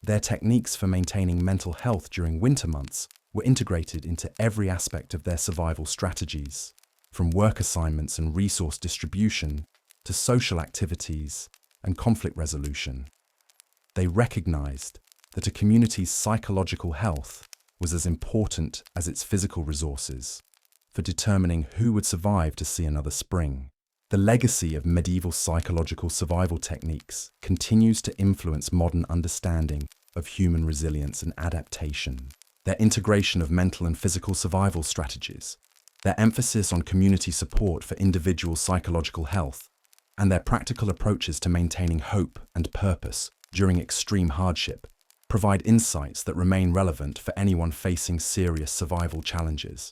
Their techniques for maintaining mental health during winter months were integrated into every aspect of their survival strategies, from work assignments and resource distribution to social activities and conflict resolution. They recognized that a community's psychological health was as important as its physical resources for determining who would survive to see another spring. The legacy of medieval psychological survival techniques continues to influence modern understanding of human resilience and adaptation. Their integration of mental and physical survival strategies, their emphasis on community support for individual psychological health, and their practical approaches to maintaining hope and purpose during extreme hardship provide insights that remain relevant for anyone facing serious survival challenges.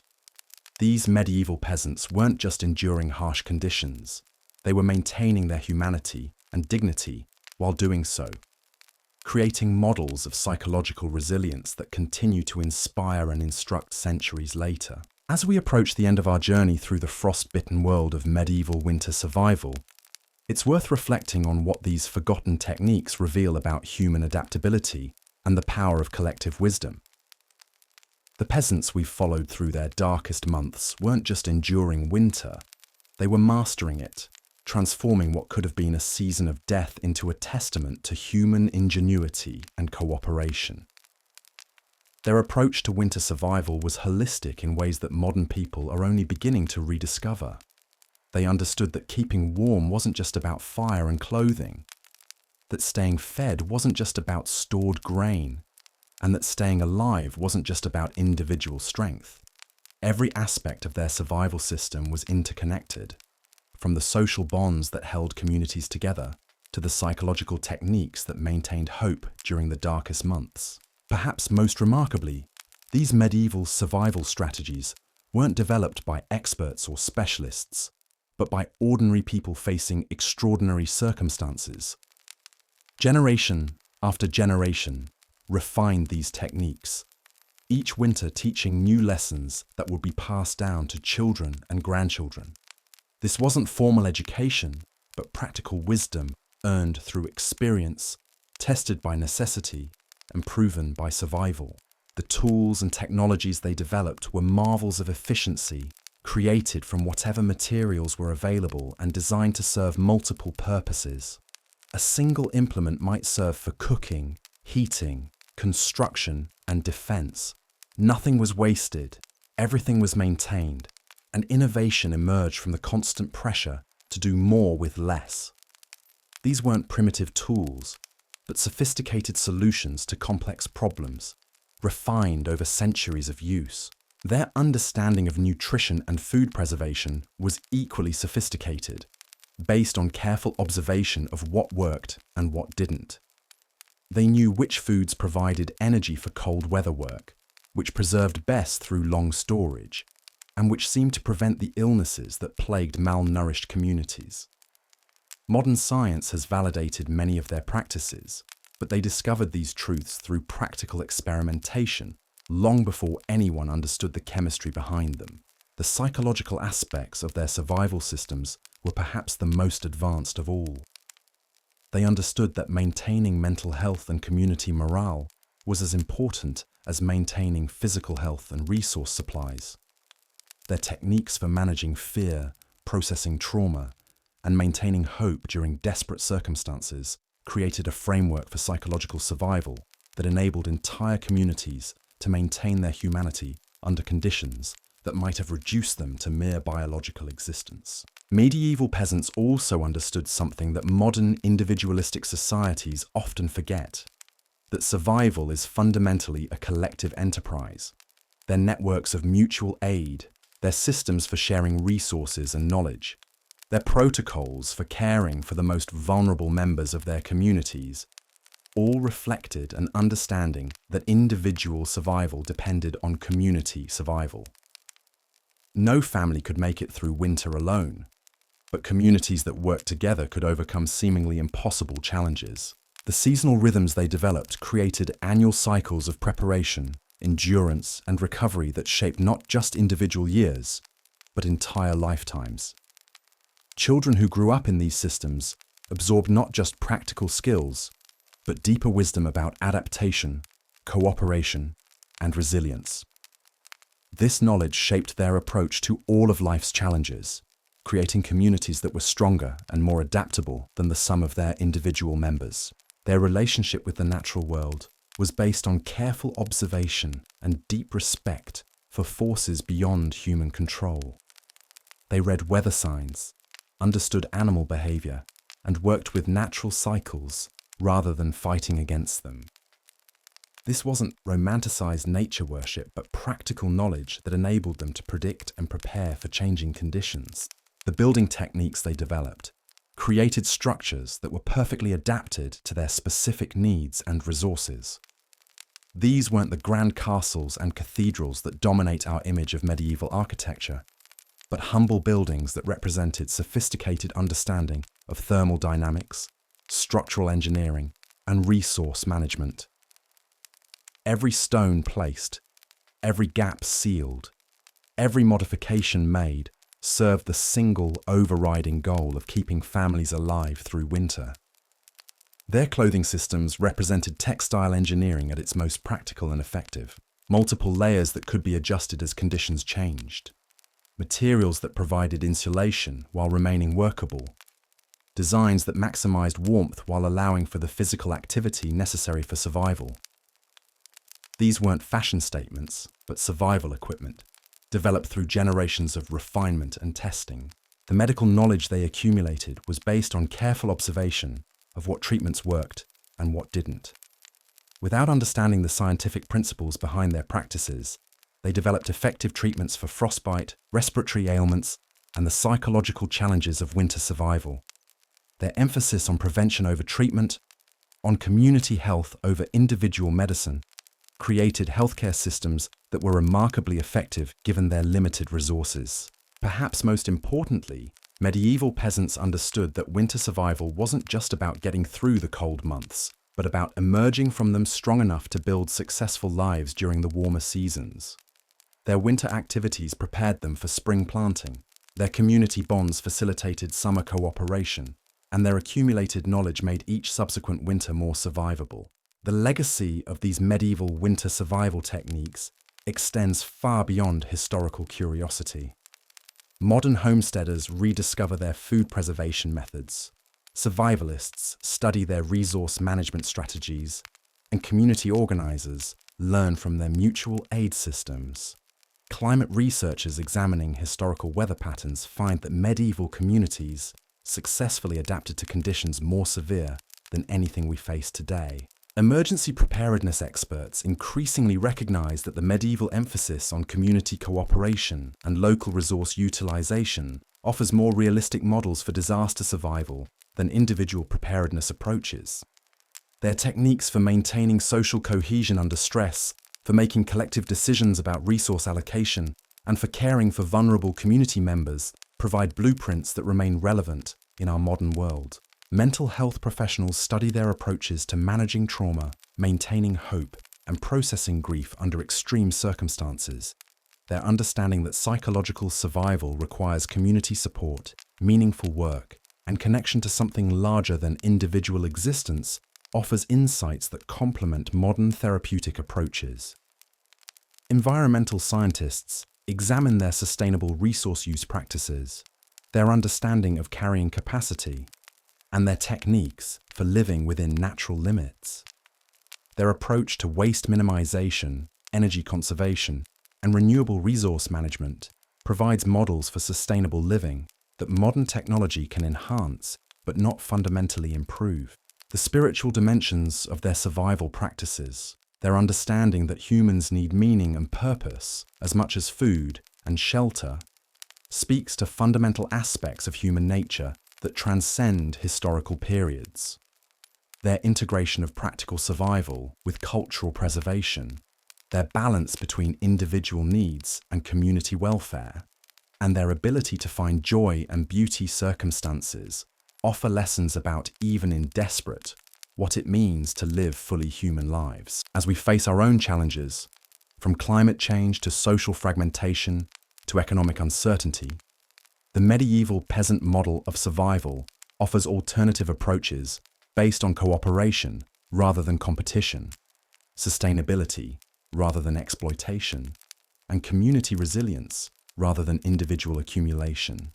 These medieval peasants weren't just enduring harsh conditions, they were maintaining their humanity and dignity while doing so, creating models of psychological resilience that continue to inspire and instruct centuries later. As we approach the end of our journey through the frost-bitten world of medieval winter survival, it's worth reflecting on what these forgotten techniques reveal about human adaptability and the power of collective wisdom. The peasants we've followed through their darkest months weren't just enduring winter, they were mastering it, transforming what could have been a season of death into a testament to human ingenuity and cooperation. Their approach to winter survival was holistic in ways that modern people are only beginning to rediscover. They understood that keeping warm wasn't just about fire and clothing, that staying fed wasn't just about stored grain, and that staying alive wasn't just about individual strength. Every aspect of their survival system was interconnected, from the social bonds that held communities together to the psychological techniques that maintained hope during the darkest months. Perhaps most remarkably, these medieval survival strategies weren't developed by experts or specialists, but by ordinary people facing extraordinary circumstances. Generation after generation refined these techniques, each winter teaching new lessons that would be passed down to children and grandchildren. This wasn't formal education, but practical wisdom earned through experience, tested by necessity, and proven by survival. The tools and technologies they developed were marvels of efficiency, created from whatever materials were available and designed to serve multiple purposes. A single implement might serve for cooking, heating, construction, and defense. Nothing was wasted, everything was maintained, and innovation emerged from the constant pressure to do more with less. These weren't primitive tools, but sophisticated solutions to complex problems, refined over centuries of use. Their understanding of nutrition and food preservation was equally sophisticated, based on careful observation of what worked and what didn't. They knew which foods provided energy for cold weather work, which preserved best through long storage, and which seemed to prevent the illnesses that plagued malnourished communities. Modern science has validated many of their practices, but they discovered these truths through practical experimentation long before anyone understood the chemistry behind them. The psychological aspects of their survival systems were perhaps the most advanced of all. They understood that maintaining mental health and community morale was as important as maintaining physical health and resource supplies. Their techniques for managing fear, processing trauma, and maintaining hope during desperate circumstances created a framework for psychological survival that enabled entire communities to maintain their humanity under conditions that might have reduced them to mere biological existence. Medieval peasants also understood something that modern individualistic societies often forget: that survival is fundamentally a collective enterprise. Their networks of mutual aid, their systems for sharing resources and knowledge, their protocols for caring for the most vulnerable members of their communities, all reflected an understanding that individual survival depended on community survival. No family could make it through winter alone, but communities that worked together could overcome seemingly impossible challenges. The seasonal rhythms they developed created annual cycles of preparation, endurance, and recovery that shaped not just individual years, but entire lifetimes. Children who grew up in these systems absorbed not just practical skills, but deeper wisdom about adaptation, cooperation, and resilience. This knowledge shaped their approach to all of life's challenges, creating communities that were stronger and more adaptable than the sum of their individual members. Their relationship with the natural world was based on careful observation and deep respect for forces beyond human control. They read weather signs, understood animal behavior, and worked with natural cycles rather than fighting against them. This wasn't romanticized nature worship, but practical knowledge that enabled them to predict and prepare for changing conditions. The building techniques they developed created structures that were perfectly adapted to their specific needs and resources. These weren't the grand castles and cathedrals that dominate our image of medieval architecture, but humble buildings that represented sophisticated understanding of thermal dynamics, structural engineering, and resource management. Every stone placed, every gap sealed, every modification made served the single overriding goal of keeping families alive through winter. Their clothing systems represented textile engineering at its most practical and effective. Multiple layers that could be adjusted as conditions changed. Materials that provided insulation while remaining workable. Designs that maximized warmth while allowing for the physical activity necessary for survival. These weren't fashion statements, but survival equipment, developed through generations of refinement and testing. The medical knowledge they accumulated was based on careful observation of what treatments worked and what didn't. Without understanding the scientific principles behind their practices, they developed effective treatments for frostbite, respiratory ailments, and the psychological challenges of winter survival. Their emphasis on prevention over treatment, on community health over individual medicine, created healthcare systems that were remarkably effective given their limited resources. Perhaps most importantly, medieval peasants understood that winter survival wasn't just about getting through the cold months, but about emerging from them strong enough to build successful lives during the warmer seasons. Their winter activities prepared them for spring planting, their community bonds facilitated summer cooperation, and their accumulated knowledge made each subsequent winter more survivable. The legacy of these medieval winter survival techniques extends far beyond historical curiosity. Modern homesteaders rediscover their food preservation methods, survivalists study their resource management strategies, and community organizers learn from their mutual aid systems. Climate researchers examining historical weather patterns find that medieval communities successfully adapted to conditions more severe than anything we face today. Emergency preparedness experts increasingly recognize that the medieval emphasis on community cooperation and local resource utilization offers more realistic models for disaster survival than individual preparedness approaches. Their techniques for maintaining social cohesion under stress, for making collective decisions about resource allocation, and for caring for vulnerable community members provide blueprints that remain relevant in our modern world. Mental health professionals study their approaches to managing trauma, maintaining hope, and processing grief under extreme circumstances. Their understanding that psychological survival requires community support, meaningful work, and connection to something larger than individual existence offers insights that complement modern therapeutic approaches. Environmental scientists examine their sustainable resource use practices, their understanding of carrying capacity, and their techniques for living within natural limits. Their approach to waste minimization, energy conservation, and renewable resource management provides models for sustainable living that modern technology can enhance but not fundamentally improve. The spiritual dimensions of their survival practices, their understanding that humans need meaning and purpose as much as food and shelter, speaks to fundamental aspects of human nature that transcend historical periods. Their integration of practical survival with cultural preservation, their balance between individual needs and community welfare, and their ability to find joy and beauty circumstances offer lessons about, even in desperate, what it means to live fully human lives. As we face our own challenges, from climate change to social fragmentation to economic uncertainty, the medieval peasant model of survival offers alternative approaches based on cooperation rather than competition, sustainability rather than exploitation, and community resilience rather than individual accumulation.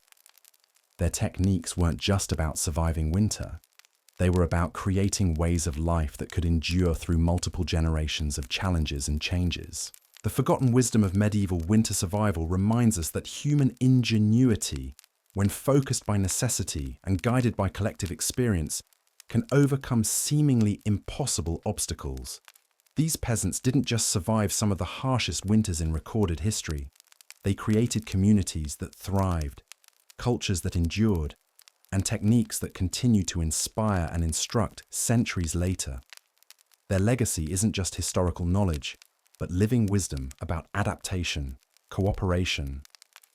Their techniques weren't just about surviving winter. They were about creating ways of life that could endure through multiple generations of challenges and changes. The forgotten wisdom of medieval winter survival reminds us that human ingenuity, when focused by necessity and guided by collective experience, can overcome seemingly impossible obstacles. These peasants didn't just survive some of the harshest winters in recorded history. They created communities that thrived, cultures that endured, and techniques that continue to inspire and instruct centuries later. Their legacy isn't just historical knowledge, but living wisdom about adaptation, cooperation,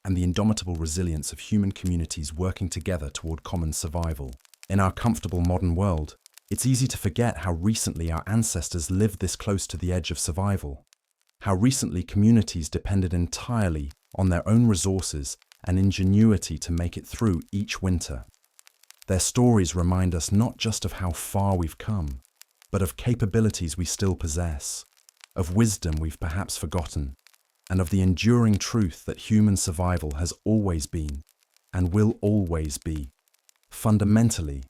and the indomitable resilience of human communities working together toward common survival. In our comfortable modern world, it's easy to forget how recently our ancestors lived this close to the edge of survival, how recently communities depended entirely on their own resources and ingenuity to make it through each winter. Their stories remind us not just of how far we've come, but of capabilities we still possess, of wisdom we've perhaps forgotten, and of the enduring truth that human survival has always been, and will always be, fundamentally,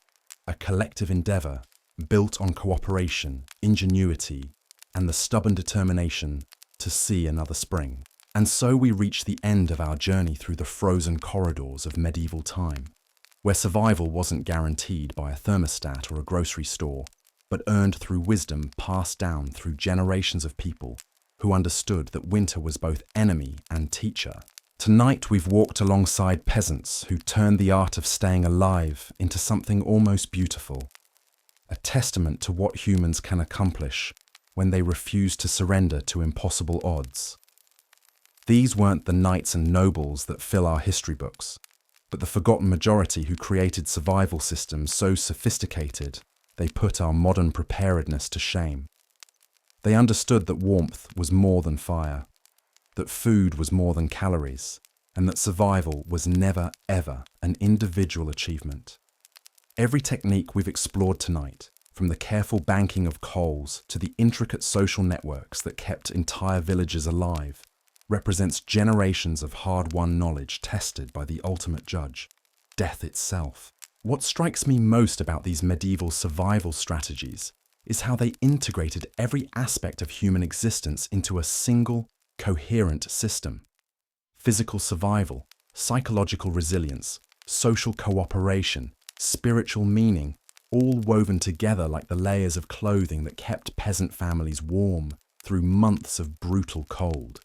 a collective endeavor built on cooperation, ingenuity, and the stubborn determination to see another spring. And so we reach the end of our journey through the frozen corridors of medieval time, where survival wasn't guaranteed by a thermostat or a grocery store, but earned through wisdom passed down through generations of people who understood that winter was both enemy and teacher. Tonight we've walked alongside peasants who turned the art of staying alive into something almost beautiful, a testament to what humans can accomplish when they refuse to surrender to impossible odds. These weren't the knights and nobles that fill our history books, but the forgotten majority who created survival systems so sophisticated they put our modern preparedness to shame. They understood that warmth was more than fire, that food was more than calories, and that survival was never, ever an individual achievement. Every technique we've explored tonight, from the careful banking of coals to the intricate social networks that kept entire villages alive, represents generations of hard-won knowledge tested by the ultimate judge, death itself. What strikes me most about these medieval survival strategies is how they integrated every aspect of human existence into a single, coherent system. Physical survival, psychological resilience, social cooperation, spiritual meaning, all woven together like the layers of clothing that kept peasant families warm through months of brutal cold.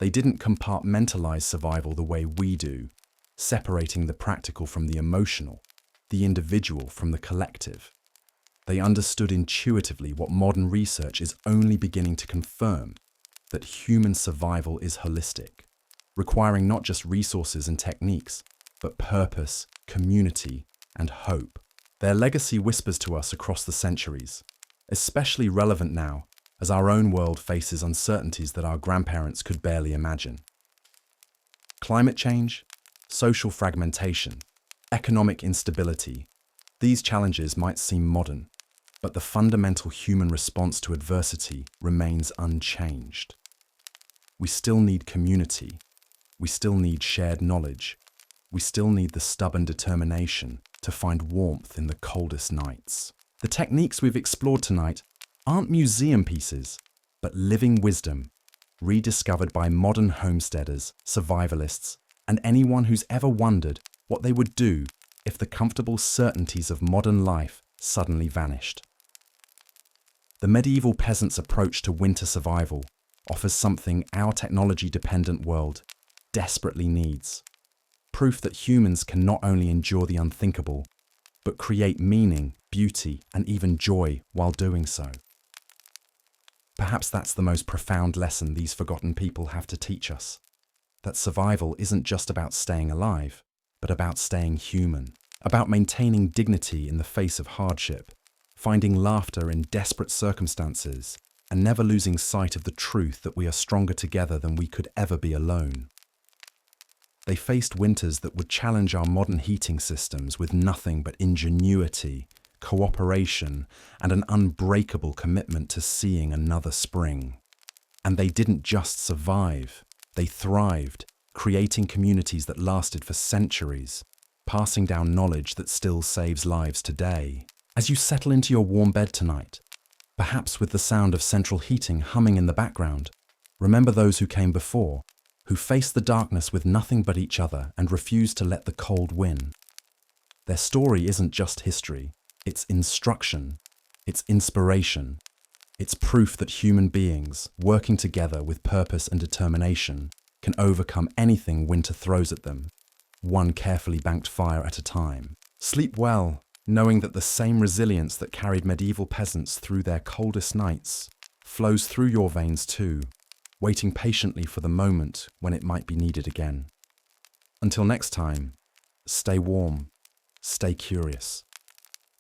They didn't compartmentalize survival the way we do, separating the practical from the emotional, the individual from the collective. They understood intuitively what modern research is only beginning to confirm, that human survival is holistic, requiring not just resources and techniques, but purpose, community, and hope. Their legacy whispers to us across the centuries, especially relevant now as our own world faces uncertainties that our grandparents could barely imagine. Climate change, social fragmentation, economic instability, these challenges might seem modern, but the fundamental human response to adversity remains unchanged. We still need community, we still need shared knowledge, we still need the stubborn determination to find warmth in the coldest nights. The techniques we've explored tonight aren't museum pieces, but living wisdom, rediscovered by modern homesteaders, survivalists, and anyone who's ever wondered what they would do if the comfortable certainties of modern life suddenly vanished. The medieval peasant's approach to winter survival offers something our technology-dependent world desperately needs. Proof that humans can not only endure the unthinkable, but create meaning, beauty, and even joy while doing so. Perhaps that's the most profound lesson these forgotten people have to teach us, that survival isn't just about staying alive, but about staying human, about maintaining dignity in the face of hardship, finding laughter in desperate circumstances, and never losing sight of the truth that we are stronger together than we could ever be alone. They faced winters that would challenge our modern heating systems with nothing but ingenuity, cooperation, and an unbreakable commitment to seeing another spring. And they didn't just survive, they thrived, creating communities that lasted for centuries, passing down knowledge that still saves lives today. As you settle into your warm bed tonight, perhaps with the sound of central heating humming in the background, remember those who came before, who faced the darkness with nothing but each other and refused to let the cold win. Their story isn't just history, it's instruction, it's inspiration, it's proof that human beings, working together with purpose and determination, can overcome anything winter throws at them, one carefully banked fire at a time. Sleep well, knowing that the same resilience that carried medieval peasants through their coldest nights flows through your veins too, waiting patiently for the moment when it might be needed again. Until next time, stay warm, stay curious,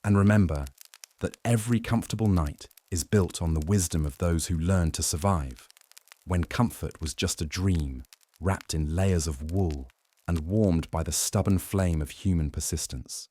and remember that every comfortable night is built on the wisdom of those who learned to survive, when comfort was just a dream wrapped in layers of wool and warmed by the stubborn flame of human persistence.